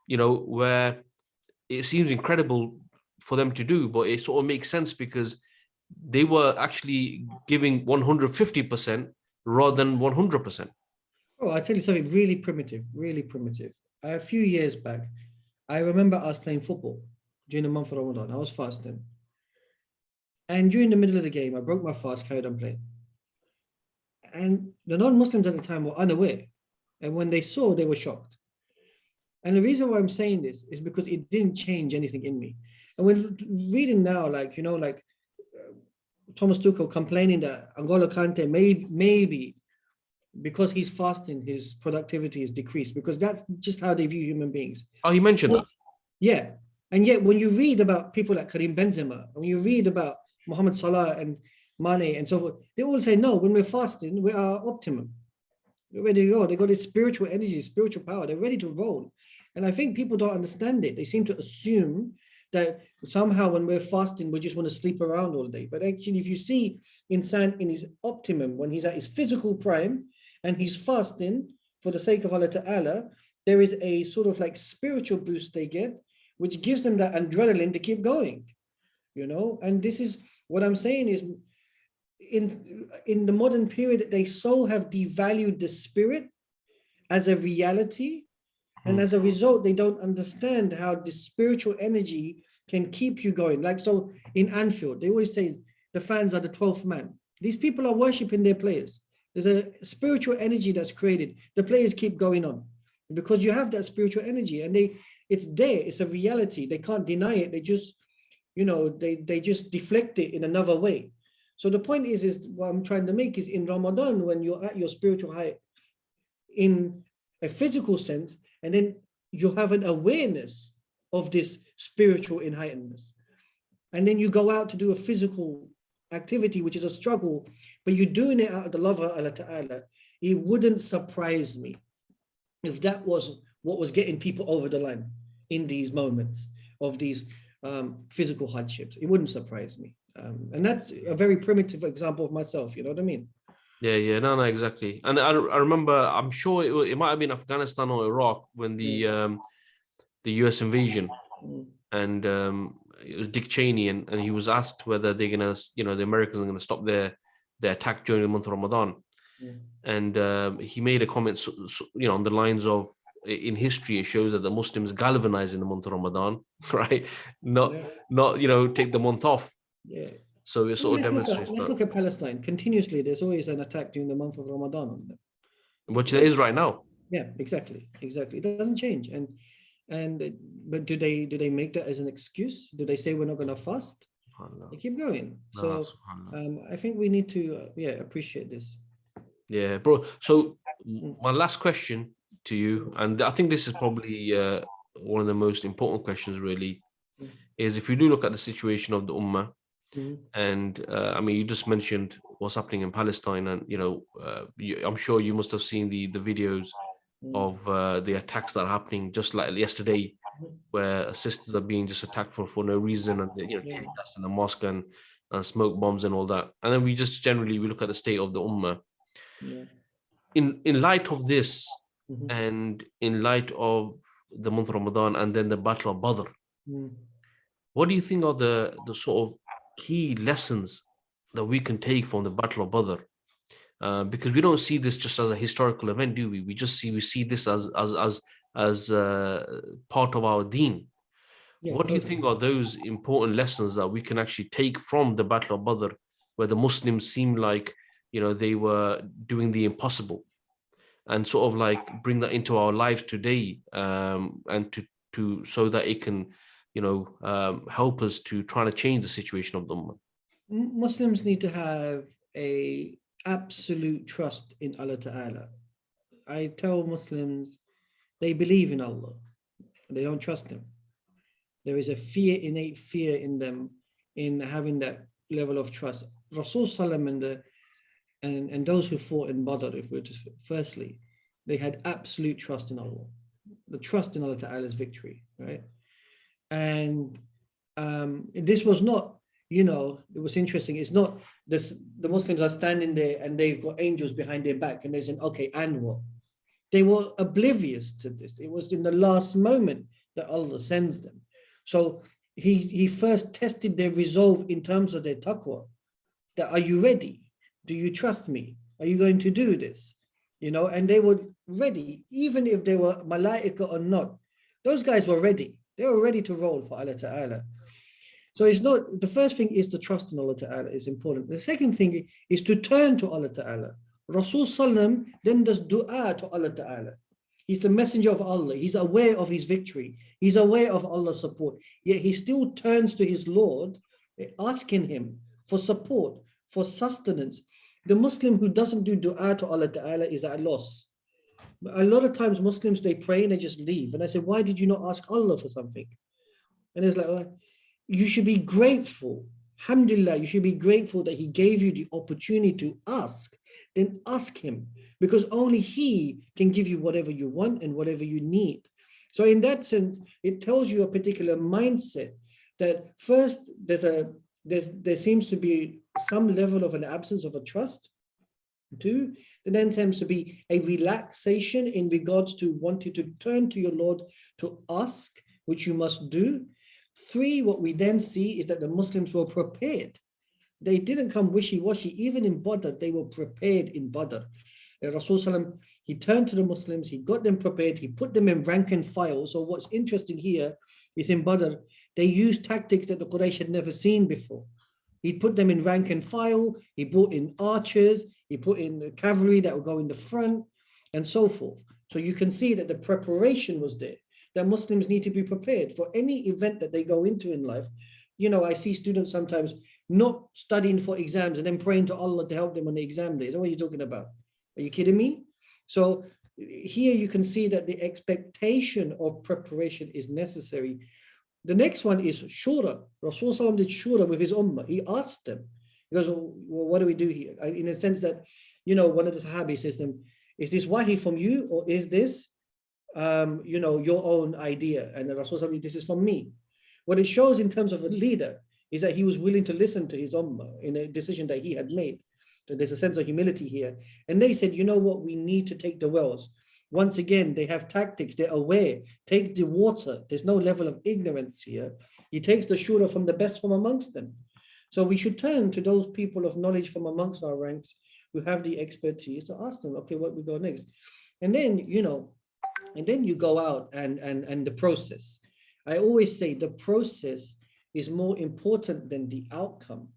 you know, where it seems incredible for them to do, but it sort of makes sense because they were actually giving 150% rather than 100%. Oh, I'll tell you something really primitive, really primitive. A few years back, I remember us playing football during the month of Ramadan. I was fasting. And during the middle of the game, I broke my fast, carried on playing. And the non-Muslims at the time were unaware. And when they saw, they were shocked. And the reason why I'm saying this is because it didn't change anything in me. And when reading now, like, you know, like Thomas Tuchel complaining that N'Golo Kante maybe because he's fasting, his productivity is decreased, because that's just how they view human beings. Oh, he mentioned that. Yeah. And yet when you read about people like Karim Benzema, when you read about Mohamed Salah and Mane and so forth, they all say, no, when we're fasting, we are optimum. We're ready to go. They got this spiritual energy, spiritual power. They're ready to roll. And I think people don't understand it. They seem to assume that somehow when we're fasting, we just want to sleep around all day. But actually, if you see insan in his optimum, when he's at his physical prime and he's fasting for the sake of Allah Ta'ala, there is a sort of like spiritual boost they get, which gives them that adrenaline to keep going, you know? And this is what I'm saying is in the modern period, they so have devalued the spirit as a reality. And as a result, they don't understand how the spiritual energy can keep you going. Like, so in Anfield, they always say the fans are the 12th man. These people are worshiping their players. There's a spiritual energy that's created. The players keep going on because you have that spiritual energy and it's there. It's a reality. They can't deny it. They just, you know, they just deflect it in another way. So the point is what I'm trying to make is in Ramadan, when you're at your spiritual height in a physical sense, and then you have an awareness of this spiritual enlightenedness. And then you go out to do a physical activity, which is a struggle, but you're doing it out of the love of Allah Ta'ala. It wouldn't surprise me if that was what was getting people over the line in these moments of these physical hardships. It wouldn't surprise me. And that's a very primitive example of myself, you know what I mean? Yeah, no, exactly. And I remember, I'm sure it might have been Afghanistan or Iraq when the US invasion, and it was Dick Cheney, and he was asked whether they're gonna, the Americans are gonna stop their attack during the month of Ramadan. And he made a comment, on the lines of, in history, it shows that the Muslims galvanize in the month of Ramadan, right? Not take the month off. Yeah. So it sort of demonstrates let's look at Palestine. Continuously, there's always an attack during the month of Ramadan on them. Which there is right now. Yeah, exactly. It doesn't change. But do they make that as an excuse? Do they say we're not going to fast? They keep going. So I think we need to appreciate this. Yeah, bro. So my last question to you, and I think this is probably one of the most important questions, really, is if you do look at the situation of the Ummah, and I mean, you just mentioned what's happening in Palestine, and I'm sure you must have seen the videos of the attacks that are happening just like yesterday, where sisters are being just attacked for no reason, and tear gas in the mosque and smoke bombs and all that. And then we just generally look at the state of the Ummah. In light of this, and in light of the month of Ramadan and then the Battle of Badr, what do you think are the sort of key lessons that we can take from the Battle of Badr? Because we don't see this just as a historical event, do we? We see this as part of our deen. What do you think are those important lessons that we can actually take from the Battle of Badr, where the Muslims seem like they were doing the impossible, and sort of like bring that into our lives today, and to so that it can help us to try to change the situation of the Ummah? Muslims need to have a absolute trust in Allah Ta'ala. I tell Muslims, they believe in Allah, they don't trust him. There is a innate fear in them in having that level of trust. Rasul Sallam and those who fought in Badr, if we're just firstly, they had absolute trust in Allah. The trust in Allah Ta'ala's victory, right? And this was not, it was interesting. It's not this, the Muslims are standing there and they've got angels behind their back and they're saying, okay, and what? They were oblivious to this. It was in the last moment that Allah sends them. So he first tested their resolve in terms of their taqwa. That, are you ready? Do you trust me? Are you going to do this? And they were ready, even if they were malaika or not. Those guys were ready. They were ready to roll for Allah Ta'ala. So it's not, the first thing is to trust in Allah Ta'ala is important. The second thing is to turn to Allah Ta'ala. Rasul Sallam then does dua to Allah Ta'ala. He's the messenger of Allah. He's aware of his victory. He's aware of Allah's support. Yet he still turns to his Lord, asking him for support, for sustenance. The Muslim who doesn't do dua to Allah Ta'ala is at a loss. A lot of times Muslims, they pray and they just leave. And I say, why did you not ask Allah for something? And it's like, well, you should be grateful. Alhamdulillah, you should be grateful that he gave you the opportunity to ask. Then ask him, because only he can give you whatever you want and whatever you need. So in that sense, it tells you a particular mindset that first there seems to be some level of an absence of a trust. Two, there then tends to be a relaxation in regards to wanting to turn to your Lord to ask, which you must do. Three, what we then see is that the Muslims were prepared. They didn't come wishy-washy. Even in Badr, they were prepared in Badr. Rasul Sallam, he turned to the Muslims, he got them prepared, he put them in rank and file. So what's interesting here is in Badr, they used tactics that the Quraysh had never seen before. He put them in rank and file, he brought in archers, he put in the cavalry that would go in the front, and so forth. So you can see that the preparation was there, that Muslims need to be prepared for any event that they go into in life. I see students sometimes, not studying for exams and then praying to Allah to help them on the exam day. Is that what you're talking about? Are you kidding me? So here you can see that the expectation of preparation is necessary. The next one is shura. Rasulullah did shura with his ummah. He asked them, he goes, well, what do we do here? In a sense that, you know, one of the Sahabis says to them, is this wahi from you, or is this, you know, your own idea? And Rasulullah said, this is from me. What it shows in terms of a leader is that he was willing to listen to his ummah in a decision that he had made. So there's a sense of humility here. And they said, you know what, we need to take the wells. Once again, they have tactics, they're aware. Take the water. There's no level of ignorance here. He takes the shura from the best from amongst them. So we should turn to those people of knowledge from amongst our ranks who have the expertise to ask them, okay, what we go next? And then, you know, and then you go out and the process. I always say the process is more important than the outcome.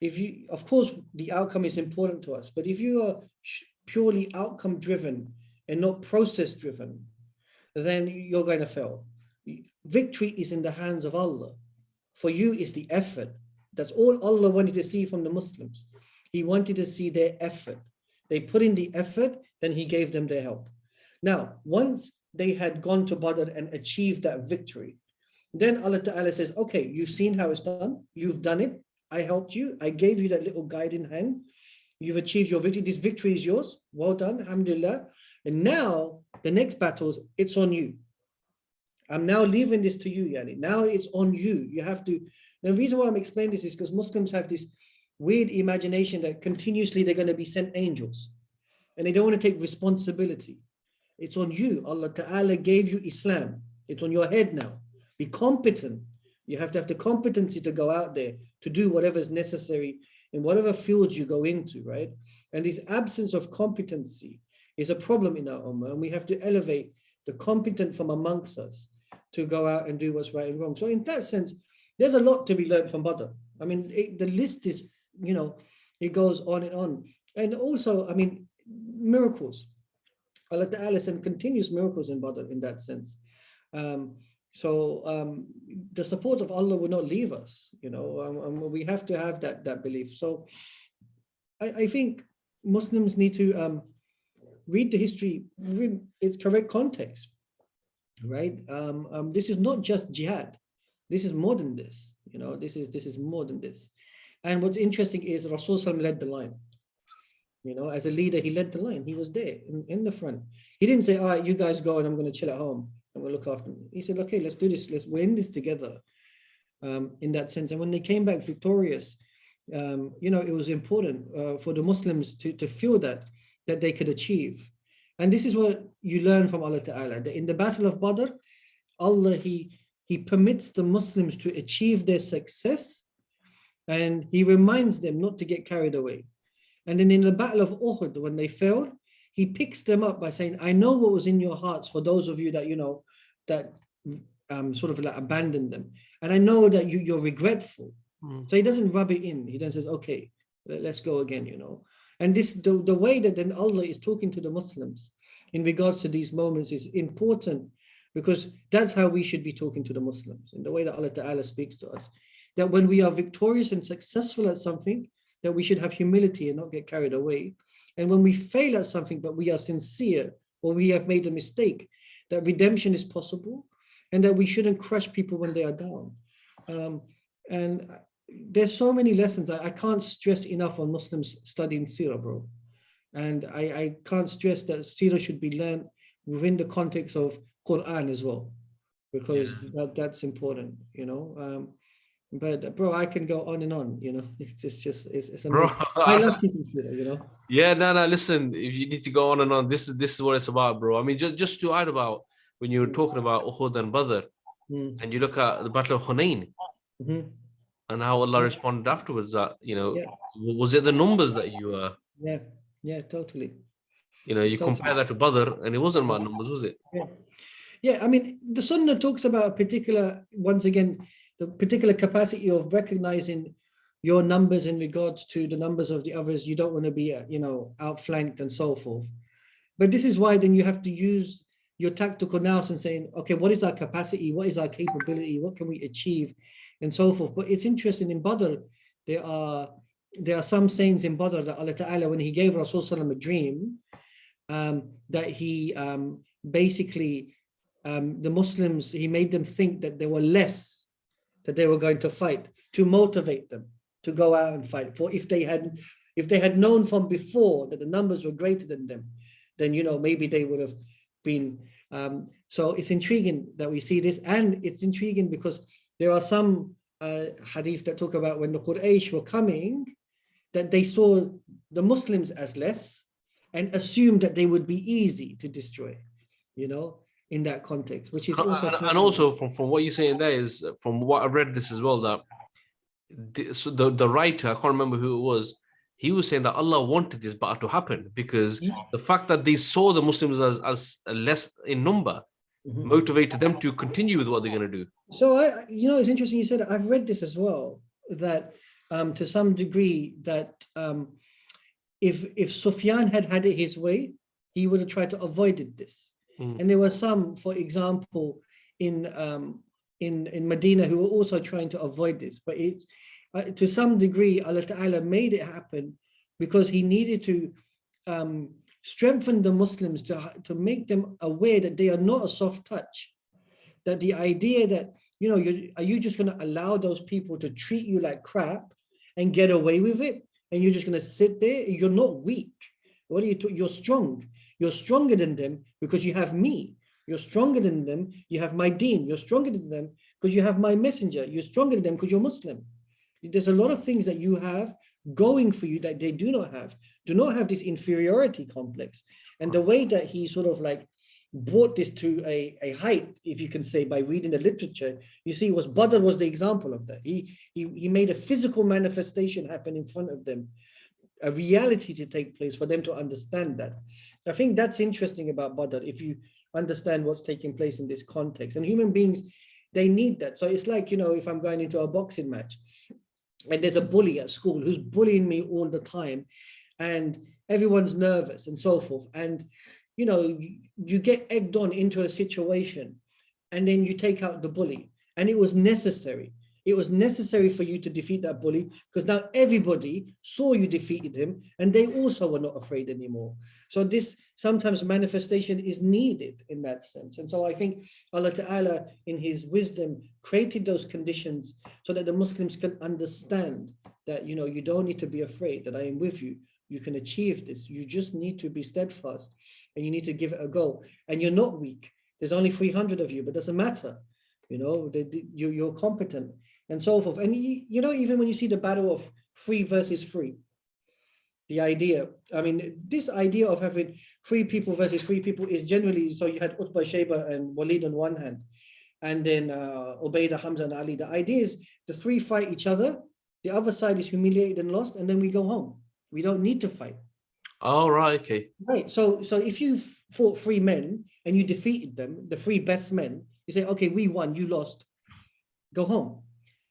If you, of course, the outcome is important to us, but if you are purely outcome driven and not process driven, then you're going to fail. Victory is in the hands of Allah. For you is the effort. That's all Allah wanted to see from the Muslims. He wanted to see their effort. They put in the effort, then He gave them their help. Now, once they had gone to Badr and achieved that victory, then Allah Ta'ala says, okay, you've seen how it's done. You've done it. I helped you. I gave you that little guiding hand. You've achieved your victory. This victory is yours. Well done. Alhamdulillah. And now the next battles, it's on you. I'm now leaving this to you, Yani. Now it's on you. You have to. The reason why I'm explaining this is because Muslims have this weird imagination that continuously they're going to be sent angels. And they don't want to take responsibility. It's on you. Allah Ta'ala gave you Islam. It's on your head now. Be competent. You have to have the competency to go out there to do whatever is necessary in whatever fields you go into, right? And this absence of competency is a problem in our ummah, and we have to elevate the competent from amongst us to go out and do what's right and wrong. So in that sense, there's a lot to be learned from Badr. I mean, the list is, you know, it goes on and on. And also, I mean, miracles. Allah Ta'ala sent continuous miracles in Badr in that sense. So the support of Allah will not leave us, you know, we have to have that belief. So I think Muslims need to read the history in its correct context, right? This is not just jihad. This is more than this, you know, this is more than this. And what's interesting is Rasulullah led the line. You know, as a leader, he led the line. He was there in the front. He didn't say, all right, you guys go and I'm going to chill at home. I'm going to look after them. He said, okay, let's do this. Let's win this together in that sense. And when they came back victorious, you know, it was important for the Muslims to feel that they could achieve. And this is what you learn from Allah Ta'ala. That in the Battle of Badr, Allah, He permits the Muslims to achieve their success, and He reminds them not to get carried away. And then in the Battle of Uhud, when they failed, He picks them up by saying, I know what was in your hearts for those of you that, you know, that sort of like abandoned them. And I know that you're regretful. So He doesn't rub it in. He then says, okay, let's go again, you know. And this, the way that then Allah is talking to the Muslims in regards to these moments is important, because that's how we should be talking to the Muslims, in the way that Allah Ta'ala speaks to us. That when we are victorious and successful at something, that we should have humility and not get carried away. And when we fail at something, but we are sincere, or we have made a mistake, that redemption is possible, and that we shouldn't crush people when they are down. And there's so many lessons. I can't stress enough on Muslims studying Seerah, bro. And I can't stress that Seerah should be learned within the context of Quran as well, because that's important, you know. But bro, I can go on and on, you know. It's Bro, I love teaching Seerah, you know. Yeah, no, listen, if you need to go on and on, this is what it's about, bro. I mean, just to add about when you were talking about Uhud and Badr, and you look at the Battle of Hunain, and how Allah responded afterwards, that, you know, was it the numbers that you were? Yeah, totally. You know, you compare that to Badr, and it wasn't about numbers, was it? Yeah, I mean, the Sunnah talks about a particular, once again, the particular capacity of recognizing your numbers in regards to the numbers of the others. You don't want to be, you know, outflanked and so forth. But this is why then you have to use your tactical nous and saying, okay, what is our capacity? What is our capability? What can we achieve? And so forth. But it's interesting in Badr, there are some sayings in Badr that Allah Ta'ala, when he gave Rasul Sallam a dream, that he basically, the Muslims, he made them think that there were less that they were going to fight, to motivate them to go out and fight. For if they had known from before that the numbers were greater than them, then, you know, maybe they would have been. So it's intriguing that we see this, and it's intriguing because there are some hadith that talk about when the Quraysh were coming, that they saw the Muslims as less and assumed that they would be easy to destroy, you know, in that context, which is also and also from what you're saying there is, from what I read this as well, that the writer, I can't remember who it was, he was saying that Allah wanted this battle to happen because the fact that they saw the Muslims as less in number motivated them to continue with what they're going to do. So you know, it's interesting you said that. I've read this as well, that to some degree that if Sufyan had it his way, he would have tried to avoid this. And there were some, for example, in Medina who were also trying to avoid this. But it's to some degree, Allah Ta'ala made it happen because he needed to strengthen the Muslims, to make them aware that they are not a soft touch. That the idea that, you know, are you just going to allow those people to treat you like crap and get away with it? And you're just going to sit there? You're not weak. What are you you're strong. You're stronger than them because you have me. You're stronger than them. You have my deen. You're stronger than them because you have my messenger. You're stronger than them because you're Muslim. There's a lot of things that you have going for you that they do not have. Do not have this inferiority complex. And the way that he sort of like brought this to a height, if you can say, by reading the literature, you see, Badr was the example of that. He made a physical manifestation happen in front of them, a reality to take place for them to understand that. I think that's interesting about Badr, if you understand what's taking place in this context. And human beings, they need that. So it's like, you know, if I'm going into a boxing match and there's a bully at school who's bullying me all the time and everyone's nervous and so forth. And, you know, you get egged on into a situation and then you take out the bully. And it was necessary. It was necessary for you to defeat that bully because now everybody saw you defeated him and they also were not afraid anymore. So this sometimes manifestation is needed in that sense. And so I think Allah Ta'ala in his wisdom created those conditions so that the Muslims can understand that, you know, you don't need to be afraid, that I am with you. You can achieve this. You just need to be steadfast and you need to give it a go. And you're not weak. There's only 300 of you, but it doesn't matter. You know, you're competent and so forth. And you know, even when you see the battle of 3 versus 3, the idea, I mean, this idea of having 3 people versus 3 people is generally, so you had Utbah, Shayba and Walid on one hand, and then Ubaidah, Hamza and Ali. The idea is the 3 fight each other, the other side is humiliated and lost, and then we go home. We don't need to fight. Oh, right, okay. Right, so if you fought 3 men and you defeated them, the 3 best men, you say, okay, we won, you lost, go home,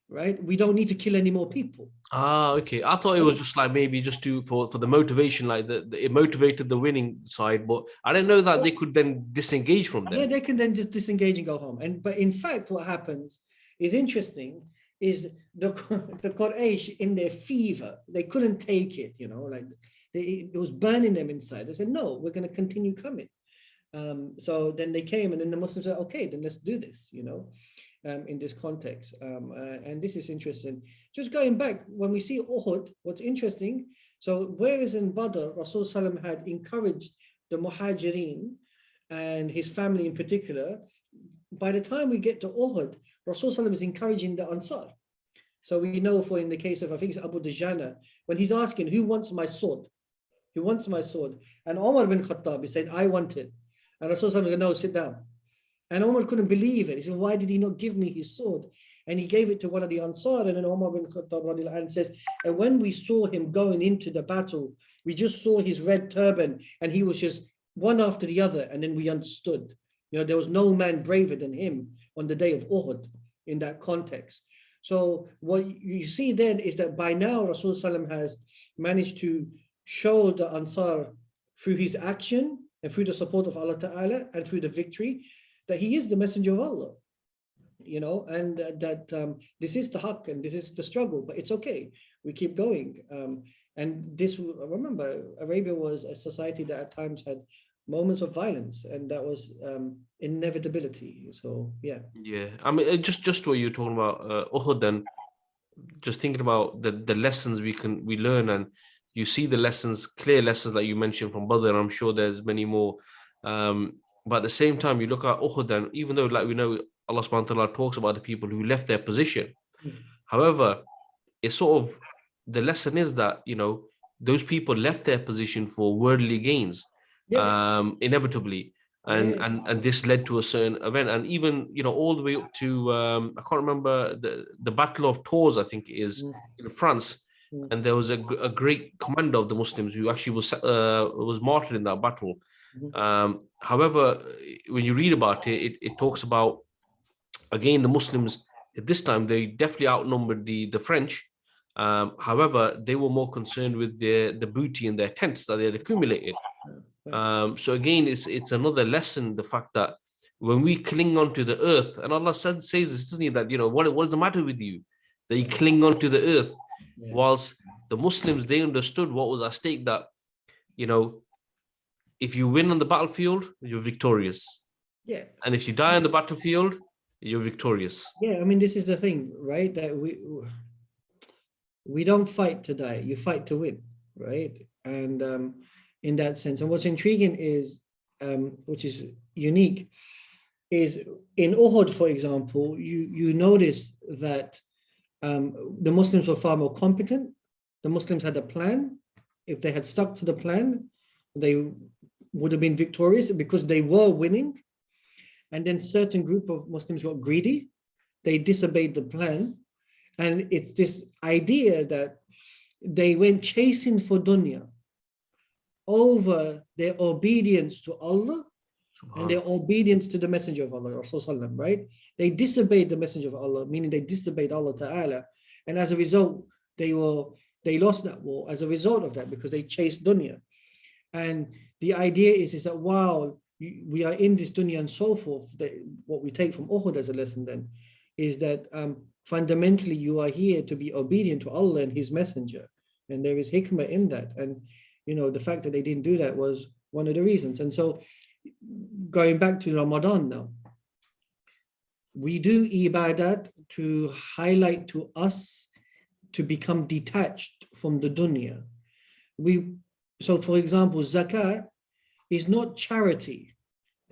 right? We don't need to kill any more people. Ah, okay. I thought it was just like maybe just for the motivation, like it motivated the winning side, but I didn't know that they could then disengage from them. Yeah, they can then just disengage and go home. But in fact, what happens is interesting, is the Quraysh in their fever, they couldn't take it, you know, like it was burning them inside. They said, no, we're going to continue coming. So then they came and then the Muslims said, okay, then let's do this, you know, in this context. And this is interesting. Just going back, when we see Uhud, what's interesting, so whereas in Badr, Rasul Sallam had encouraged the Muhajirin and his family in particular, by the time we get to Uhud, Rasul Sallam is encouraging the Ansar. So we know, for in the case of, I think it's Abu Dujana, when he's asking, who wants my sword? Who wants my sword? And Umar bin Khattab, he said, I want it. And Rasul Sallam said, no, sit down. And Umar couldn't believe it. He said, why did he not give me his sword? And he gave it to one of the Ansar. And then Umar bin Khattab says, and when we saw him going into the battle, we just saw his red turban and he was just one after the other. And then we understood, you know, there was no man braver than him on the day of Uhud in that context. So what you see then is that by now Rasul Sallam has managed to show the Ansar through his action and through the support of Allah Ta'ala and through the victory that he is the messenger of Allah, you know, and that this is the haqq and this is the struggle, but it's okay. we keep going. And this, remember, Arabia was a society that at times had moments of violence, and that was inevitability. So yeah. Yeah, I mean, just what you're talking about, Uhud, then just thinking about the lessons we learn, and you see the lessons, clear lessons that you mentioned from Badr. I'm sure there's many more. But at the same time, you look at Uhud, and even though, like, we know Allah subhanahu wa ta'ala talks about the people who left their position, however, it's sort of, the lesson is that, those people left their position for worldly gains, Yeah. inevitably. And, Yeah. and this led to a certain event, and even, all the way up to, I can't remember, the Battle of Tours, I think it is, in France. And there was a great commander of the Muslims who actually was martyred in that battle. However, when you read about it, it talks about, again, the Muslims at this time, they definitely outnumbered the French. However, they were more concerned with the booty in their tents that they had accumulated. So again, it's another lesson, the fact that when we cling on to the earth, and Allah says this, doesn't he, that, what is the matter with you? That you cling on to the earth. Yeah. Whilst the Muslims, they understood what was at stake, that, if you win on the battlefield, you're victorious. Yeah. And if you die on the battlefield, you're victorious. Yeah, I mean, this is the thing, right? That we don't fight to die, you fight to win, right? And in that sense, and what's intriguing is, which is unique, is in Uhud, for example, you notice that the Muslims were far more competent. The Muslims had a plan. If they had stuck to the plan, they would have been victorious because they were winning. And then certain group of Muslims got greedy. They disobeyed the plan. And it's this idea that they went chasing for dunya over their obedience to Allah and their obedience to the Messenger of Allah, Rasulullah, right? They disobeyed the Messenger of Allah, meaning they disobeyed Allah Ta'ala. And as a result, they lost that war as a result of that, because they chased dunya. And the idea is that while we are in this dunya and so forth, that what we take from Uhud as a lesson then is that fundamentally you are here to be obedient to Allah and His Messenger. And there is hikmah in that. And, the fact that they didn't do that was one of the reasons. And so going back to Ramadan now, we do ibadat to highlight to us to become detached from the dunya. So for example, zakat is not charity.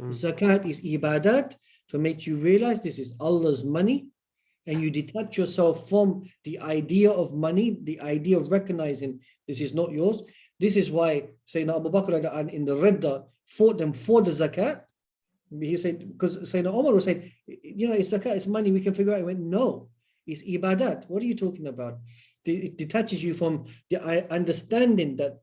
Zakat is ibadat to make you realize this is Allah's money, and you detach yourself from the idea of money, the idea of recognizing this is not yours. This is why Sayyidina Abu Bakr in the Ridda fought them for the zakat. He said, because Sayyidina Umar was saying, it's zakat, it's money, we can figure out. He went, no, it's ibadat. What are you talking about? It detaches you from the understanding that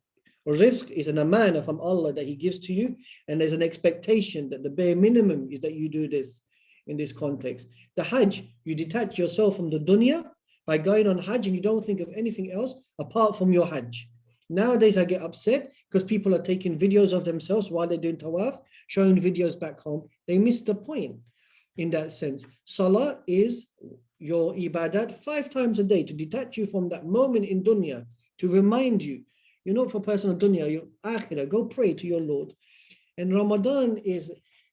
rizq is an amana from Allah that He gives to you, and there's an expectation that the bare minimum is that you do this in this context. The Hajj, you detach yourself from the dunya by going on Hajj, and you don't think of anything else apart from your Hajj. Nowadays, I get upset because people are taking videos of themselves while they're doing tawaf, showing videos back home. They miss the point in that sense. Salah is your ibadat 5 times a day to detach you from that moment in dunya, to remind you, you're not for personal dunya, you're akhirah. Go pray to your Lord. And Ramadan is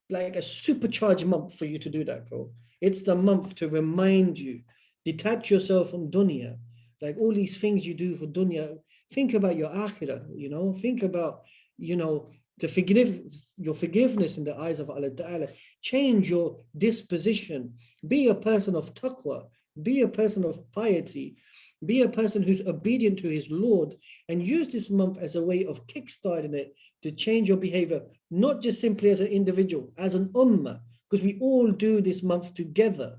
like a supercharged month for you to do that, bro. It's the month to remind you, detach yourself from dunya. Like all these things you do for dunya, think about your akhirah, think about, your forgiveness in the eyes of Allah Ta'ala. Change your disposition. Be a person of taqwa. Be a person of piety. Be a person who's obedient to his Lord, and use this month as a way of kickstarting it to change your behavior, not just simply as an individual, as an ummah, because we all do this month together.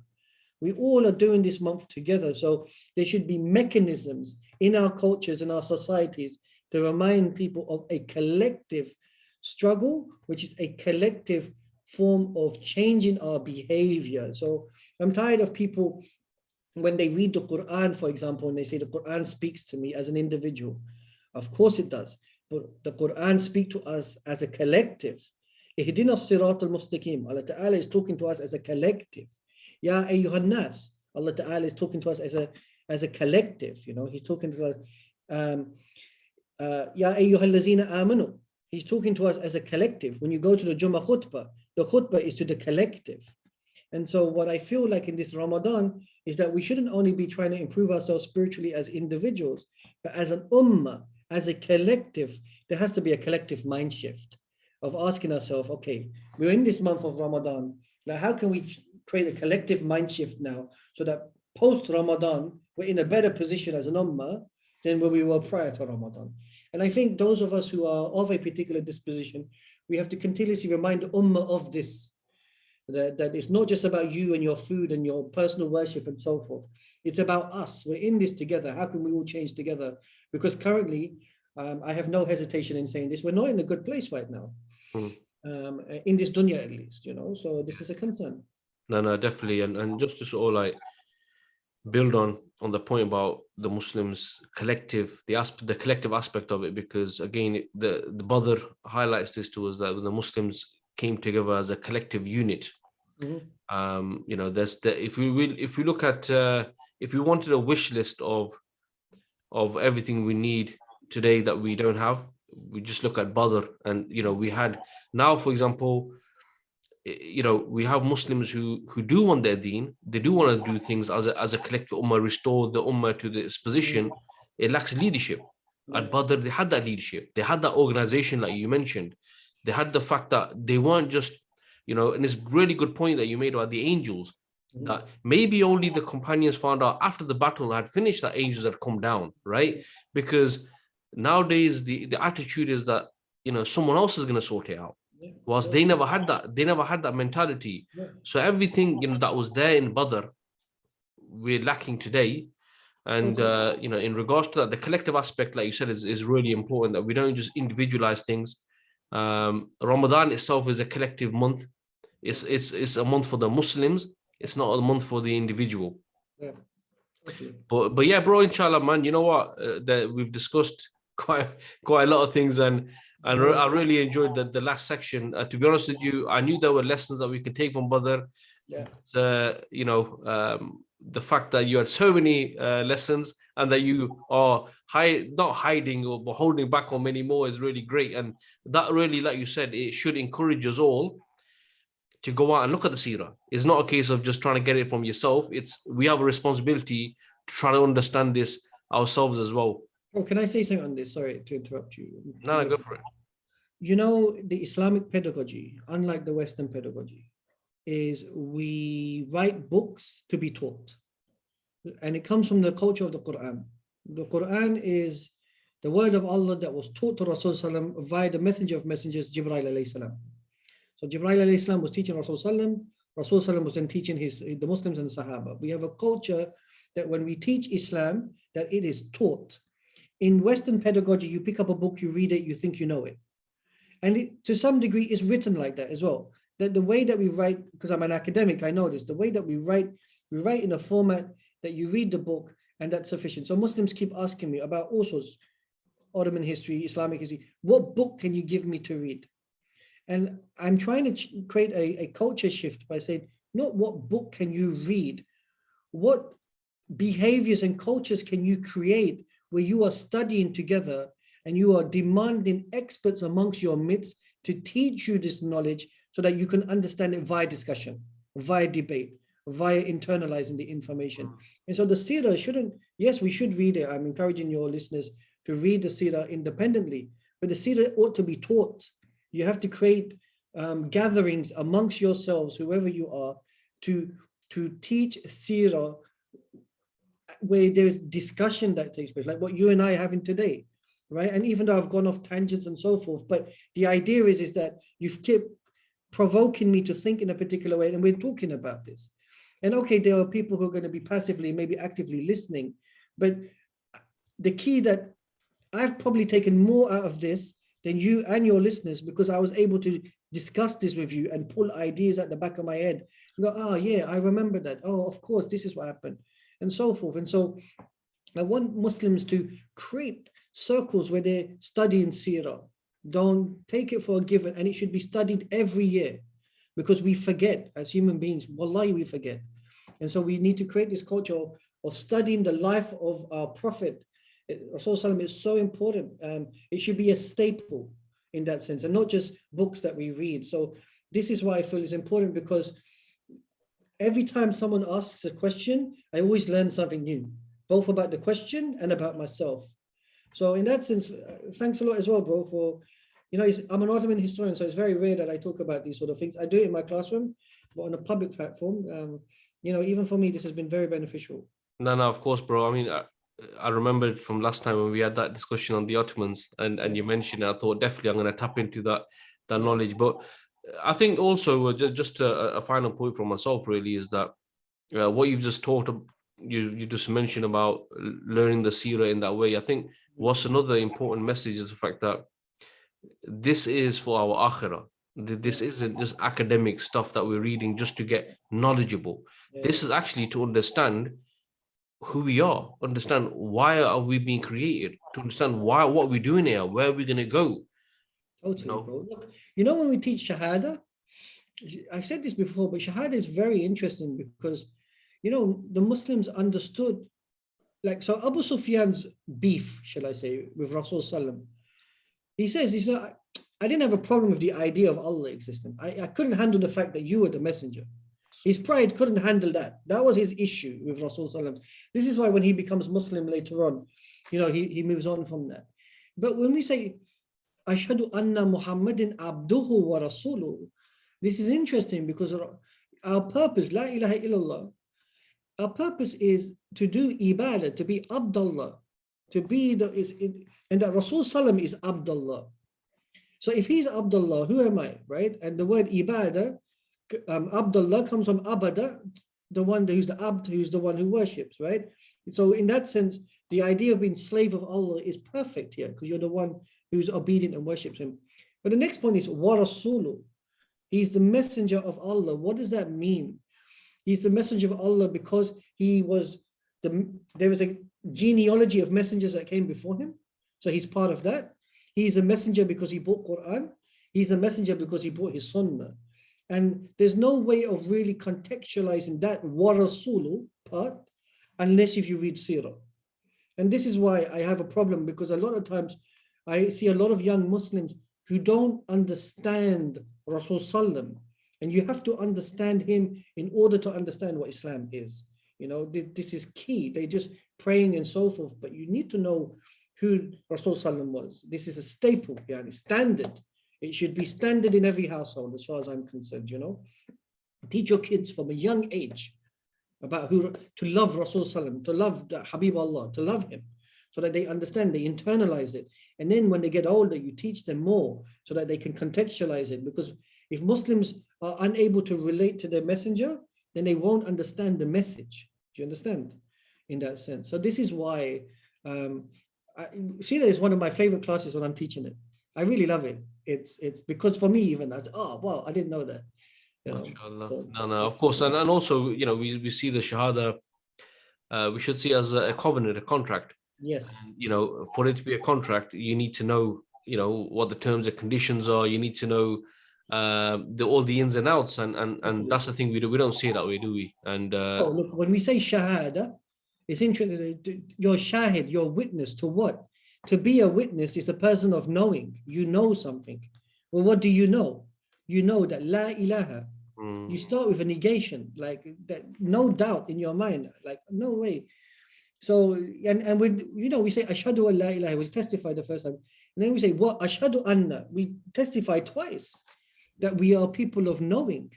We all are doing this month together. So there should be mechanisms in our cultures and our societies to remind people of a collective struggle, which is a collective form of changing our behavior. So I'm tired of people, when they read the Quran, for example, and they say the Quran speaks to me as an individual. Of course it does. But the Quran speaks to us as a collective. Ihdina as-sirat al-mustaqim. Allah Ta'ala is talking to us as a collective. Ya ayyuhan nas. Allah Ta'ala is talking to us as a collective. He's talking to us, Ya ayyuhal lazina amanu. He's talking to us as a collective. When you go to the Jummah khutbah, the khutbah is to the collective. And so what I feel like in this Ramadan is that we shouldn't only be trying to improve ourselves spiritually as individuals, but as an ummah, as a collective. There has to be a collective mind shift of asking ourselves, okay, we're in this month of Ramadan. Now, how can we create a collective mind shift now so that post-Ramadan, we're in a better position as an ummah than when we were prior to Ramadan? And I think those of us who are of a particular disposition, we have to continuously remind the ummah of this, that it's not just about you and your food and your personal worship and so forth. It's about us. We're in this together. How can we all change together? Because currently, I have no hesitation in saying this, we're not in a good place right now. In this dunya at least, so this is a concern. No, definitely. And just to sort of like build on the point about the Muslims collective, the collective aspect of it, because again, the Badr highlights this to us, that when the Muslims came together as a collective unit, there's if we look at if we wanted a wish list of everything we need today that we don't have, we just look at Badr, and we had now, for example, we have Muslims who do want their deen. They do want to do things as a collective ummah, restore the ummah to this position. It lacks leadership. At Badr, they had that leadership. They had that organization, like you mentioned. They had the fact that they weren't just, and it's a really good point that you made about the angels, that maybe only the companions found out after the battle had finished that angels had come down, right? Because nowadays the attitude is that, someone else is going to sort it out. Whilst they never had that mentality. So everything that was there in Badr, we're lacking today. And in regards to that, the collective aspect, like you said, is really important, that we don't just individualize things. Ramadan itself is a collective month. It's a month for the Muslims. It's not a month for the individual. But yeah, bro, inshallah, man, you know what? That we've discussed quite a lot of things, and I really enjoyed the last section. To be honest with you, I knew there were lessons that we could take from Badr. The fact that you had so many lessons, and that you are not hiding but holding back on many more, is really great. And that really, like you said, it should encourage us all to go out and look at the seerah. It's not a case of just trying to get it from yourself. We have a responsibility to try to understand this ourselves as well. Oh, can I say something on this? Sorry to interrupt you. No, go for it. The Islamic pedagogy, unlike the Western pedagogy, is we write books to be taught. And it comes from the culture of the Quran. The Quran is the word of Allah that was taught to Rasul via the messenger of messengers, Jibreel alayhi salam. So Jibreel alayhi salam was teaching Rasul was then teaching the Muslims and the Sahaba. We have a culture that when we teach Islam, that it is taught. In Western pedagogy, you pick up a book, you read it, you think you know it. And to some degree, it's written like that as well. That the way that we write, because I'm an academic, I know this, the way that we write in a format that you read the book and that's sufficient. So Muslims keep asking me about all sorts, Ottoman history, Islamic history, what book can you give me to read? And I'm trying to create a culture shift by saying, not what book can you read, what behaviors and cultures can you create where you are studying together and you are demanding experts amongst your midst to teach you this knowledge so that you can understand it via discussion, via debate, via internalizing the information. And so the seerah yes, we should read it. I'm encouraging your listeners to read the seerah independently, but the seerah ought to be taught. You have to create gatherings amongst yourselves, whoever you are, to teach seerah where there's discussion that takes place, like what you and I are having today, right? And even though I've gone off tangents and so forth, but the idea is that you've kept provoking me to think in a particular way, and we're talking about this. And okay, there are people who are going to be passively, maybe actively listening, but the key that I've probably taken more out of this than you and your listeners, because I was able to discuss this with you and pull ideas at the back of my head and go, oh yeah, I remember that. Oh, of course, this is what happened, and so forth. And so I want Muslims to create circles where they're studying seerah. Don't take it for a given, and it should be studied every year, because we forget as human beings. Wallahi, we forget. And so we need to create this culture of studying the life of our Prophet, Rasulullah is so important. It should be a staple in that sense, and not just books that we read. So this is why I feel is important, because every time someone asks a question, I always learn something new, both about the question and about myself. So in that sense, thanks a lot as well, bro, for, I'm an Ottoman historian, so it's very rare that I talk about these sort of things. I do it in my classroom, but on a public platform, even for me, this has been very beneficial. No, of course, bro. I mean, I remembered from last time when we had that discussion on the Ottomans, and you mentioned it, I thought definitely I'm going to tap into that knowledge. But I think also just a final point from myself really is that what you've just talked about, you just mentioned about learning the seerah in that way. I think what's another important message is the fact that this is for our akhirah. This isn't just academic stuff that we're reading just to get knowledgeable. This is actually to understand who we are, understand why are we being created, to understand what we're doing here, where are we going to go. Totally, bro. Look, when we teach Shahada, I've said this before, but Shahada is very interesting because, the Muslims understood, so Abu Sufyan's beef, shall I say, with Rasul Sallam, he says, I didn't have a problem with the idea of Allah existing. I couldn't handle the fact that you were the messenger. His pride couldn't handle that. That was his issue with Rasul Sallam. This is why when he becomes Muslim later on, he moves on from that. But when we say, Ashhadu anna Muhammadin abduhu wa rasuluhu, this is interesting because our purpose, La ilaha illallah, our purpose is to do ibadah, to be Abdullah, to be and that Rasul Sallam is Abdullah. So if he's Abdullah, who am I, right? And the word ibadah, Abdullah comes from abada, the one who's the abd, who's the one who worships, right? So in that sense, the idea of being slave of Allah is perfect here because you're the one who's obedient and worships him. But the next point is wa rasulu. He's the messenger of Allah. What does that mean? He's the messenger of Allah because there was a genealogy of messengers that came before him. So he's part of that. He's a messenger because he brought Quran. He's a messenger because he brought his sunnah. And there's no way of really contextualizing that wa rasulu part unless if you read seerah. And this is why I have a problem, because a lot of times I see a lot of young Muslims who don't understand Rasul Sallam. And you have to understand him in order to understand what Islam is. This is key. They just praying and so forth, but you need to know who Rasul Sallam was. This is a staple, standard. It should be standard in every household as far as I'm concerned, Teach your kids from a young age about who to love Rasul Sallam, to love the Habib Allah, to love him, so that they understand, they internalize it. And then when they get older, you teach them more so that they can contextualize it. Because if Muslims are unable to relate to their messenger, then they won't understand the message. Do you understand? In that sense. So this is why Seerah is one of my favorite classes when I'm teaching it. I really love it. It's because for me even that, wow, I didn't know that. So, no, of course, and also we see the Shahada, we should see as a covenant, a contract. Yes. And, for it to be a contract, you need to know what the terms and conditions are. You need to know all the ins and outs, and that's the thing we don't see it that way, do we? And look, when we say Shahada, it's interesting. You're shahid, you're witness to what? To be a witness is a person of knowing. You know something. Well, what do you know? You know that La ilaha. You start with a negation, like that, no doubt in your mind, like no way. So and when we say Ashhadu an la ilaha, we testify the first time, and then we say what Ashhadu anna, we testify twice that we are people of knowing.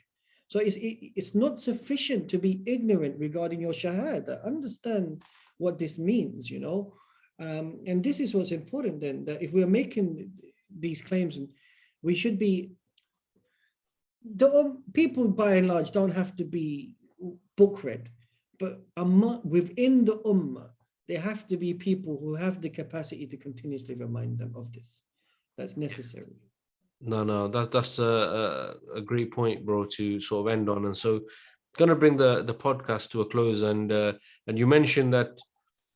So it's not sufficient to be ignorant regarding your shahada. Understand what this means, and this is what's important then, that if we're making these claims, and we should be, the people by and large don't have to be book read, but within the ummah, there have to be people who have the capacity to continuously remind them of this. That's necessary. No, that's a great point, bro, to sort of end on. And so going to bring the podcast to a close, and you mentioned that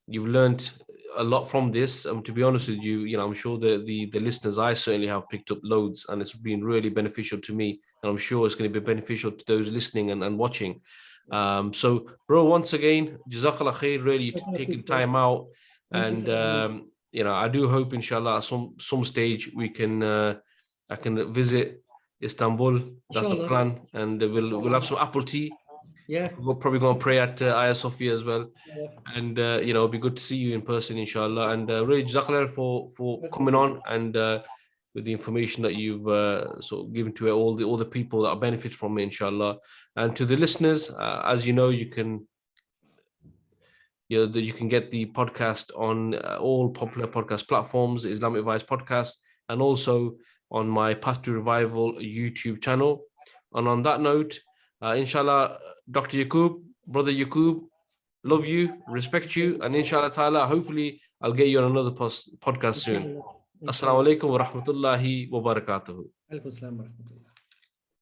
you've learned a lot from this. To be honest with you, I'm sure the listeners, I certainly have picked up loads, and it's been really beneficial to me, and I'm sure it's going to be beneficial to those listening and watching. So, bro, once again, Jazakallah khair, really taking time out. And, I do hope, inshallah, at some stage we can, I can visit Istanbul. That's the plan. And we'll have some apple tea. Yeah. We're probably going to pray at Hagia Sofia as well. Yeah. And, it'll be good to see you in person, inshallah. And really, Jazakallah for coming on and with the information that you've sort of given to all the people that benefit from it, inshallah. And to the listeners, as you know, you can get the podcast on all popular podcast platforms, Islamic Advice Podcast, and also on my Path to Revival YouTube channel. And on that note, inshallah, Dr. Yakoob, Brother Yakoob, love you, respect you, and inshallah ta'ala, hopefully I'll get you on another podcast soon. Assalamu alaikum wa rahmatullahi wa barakatuhu.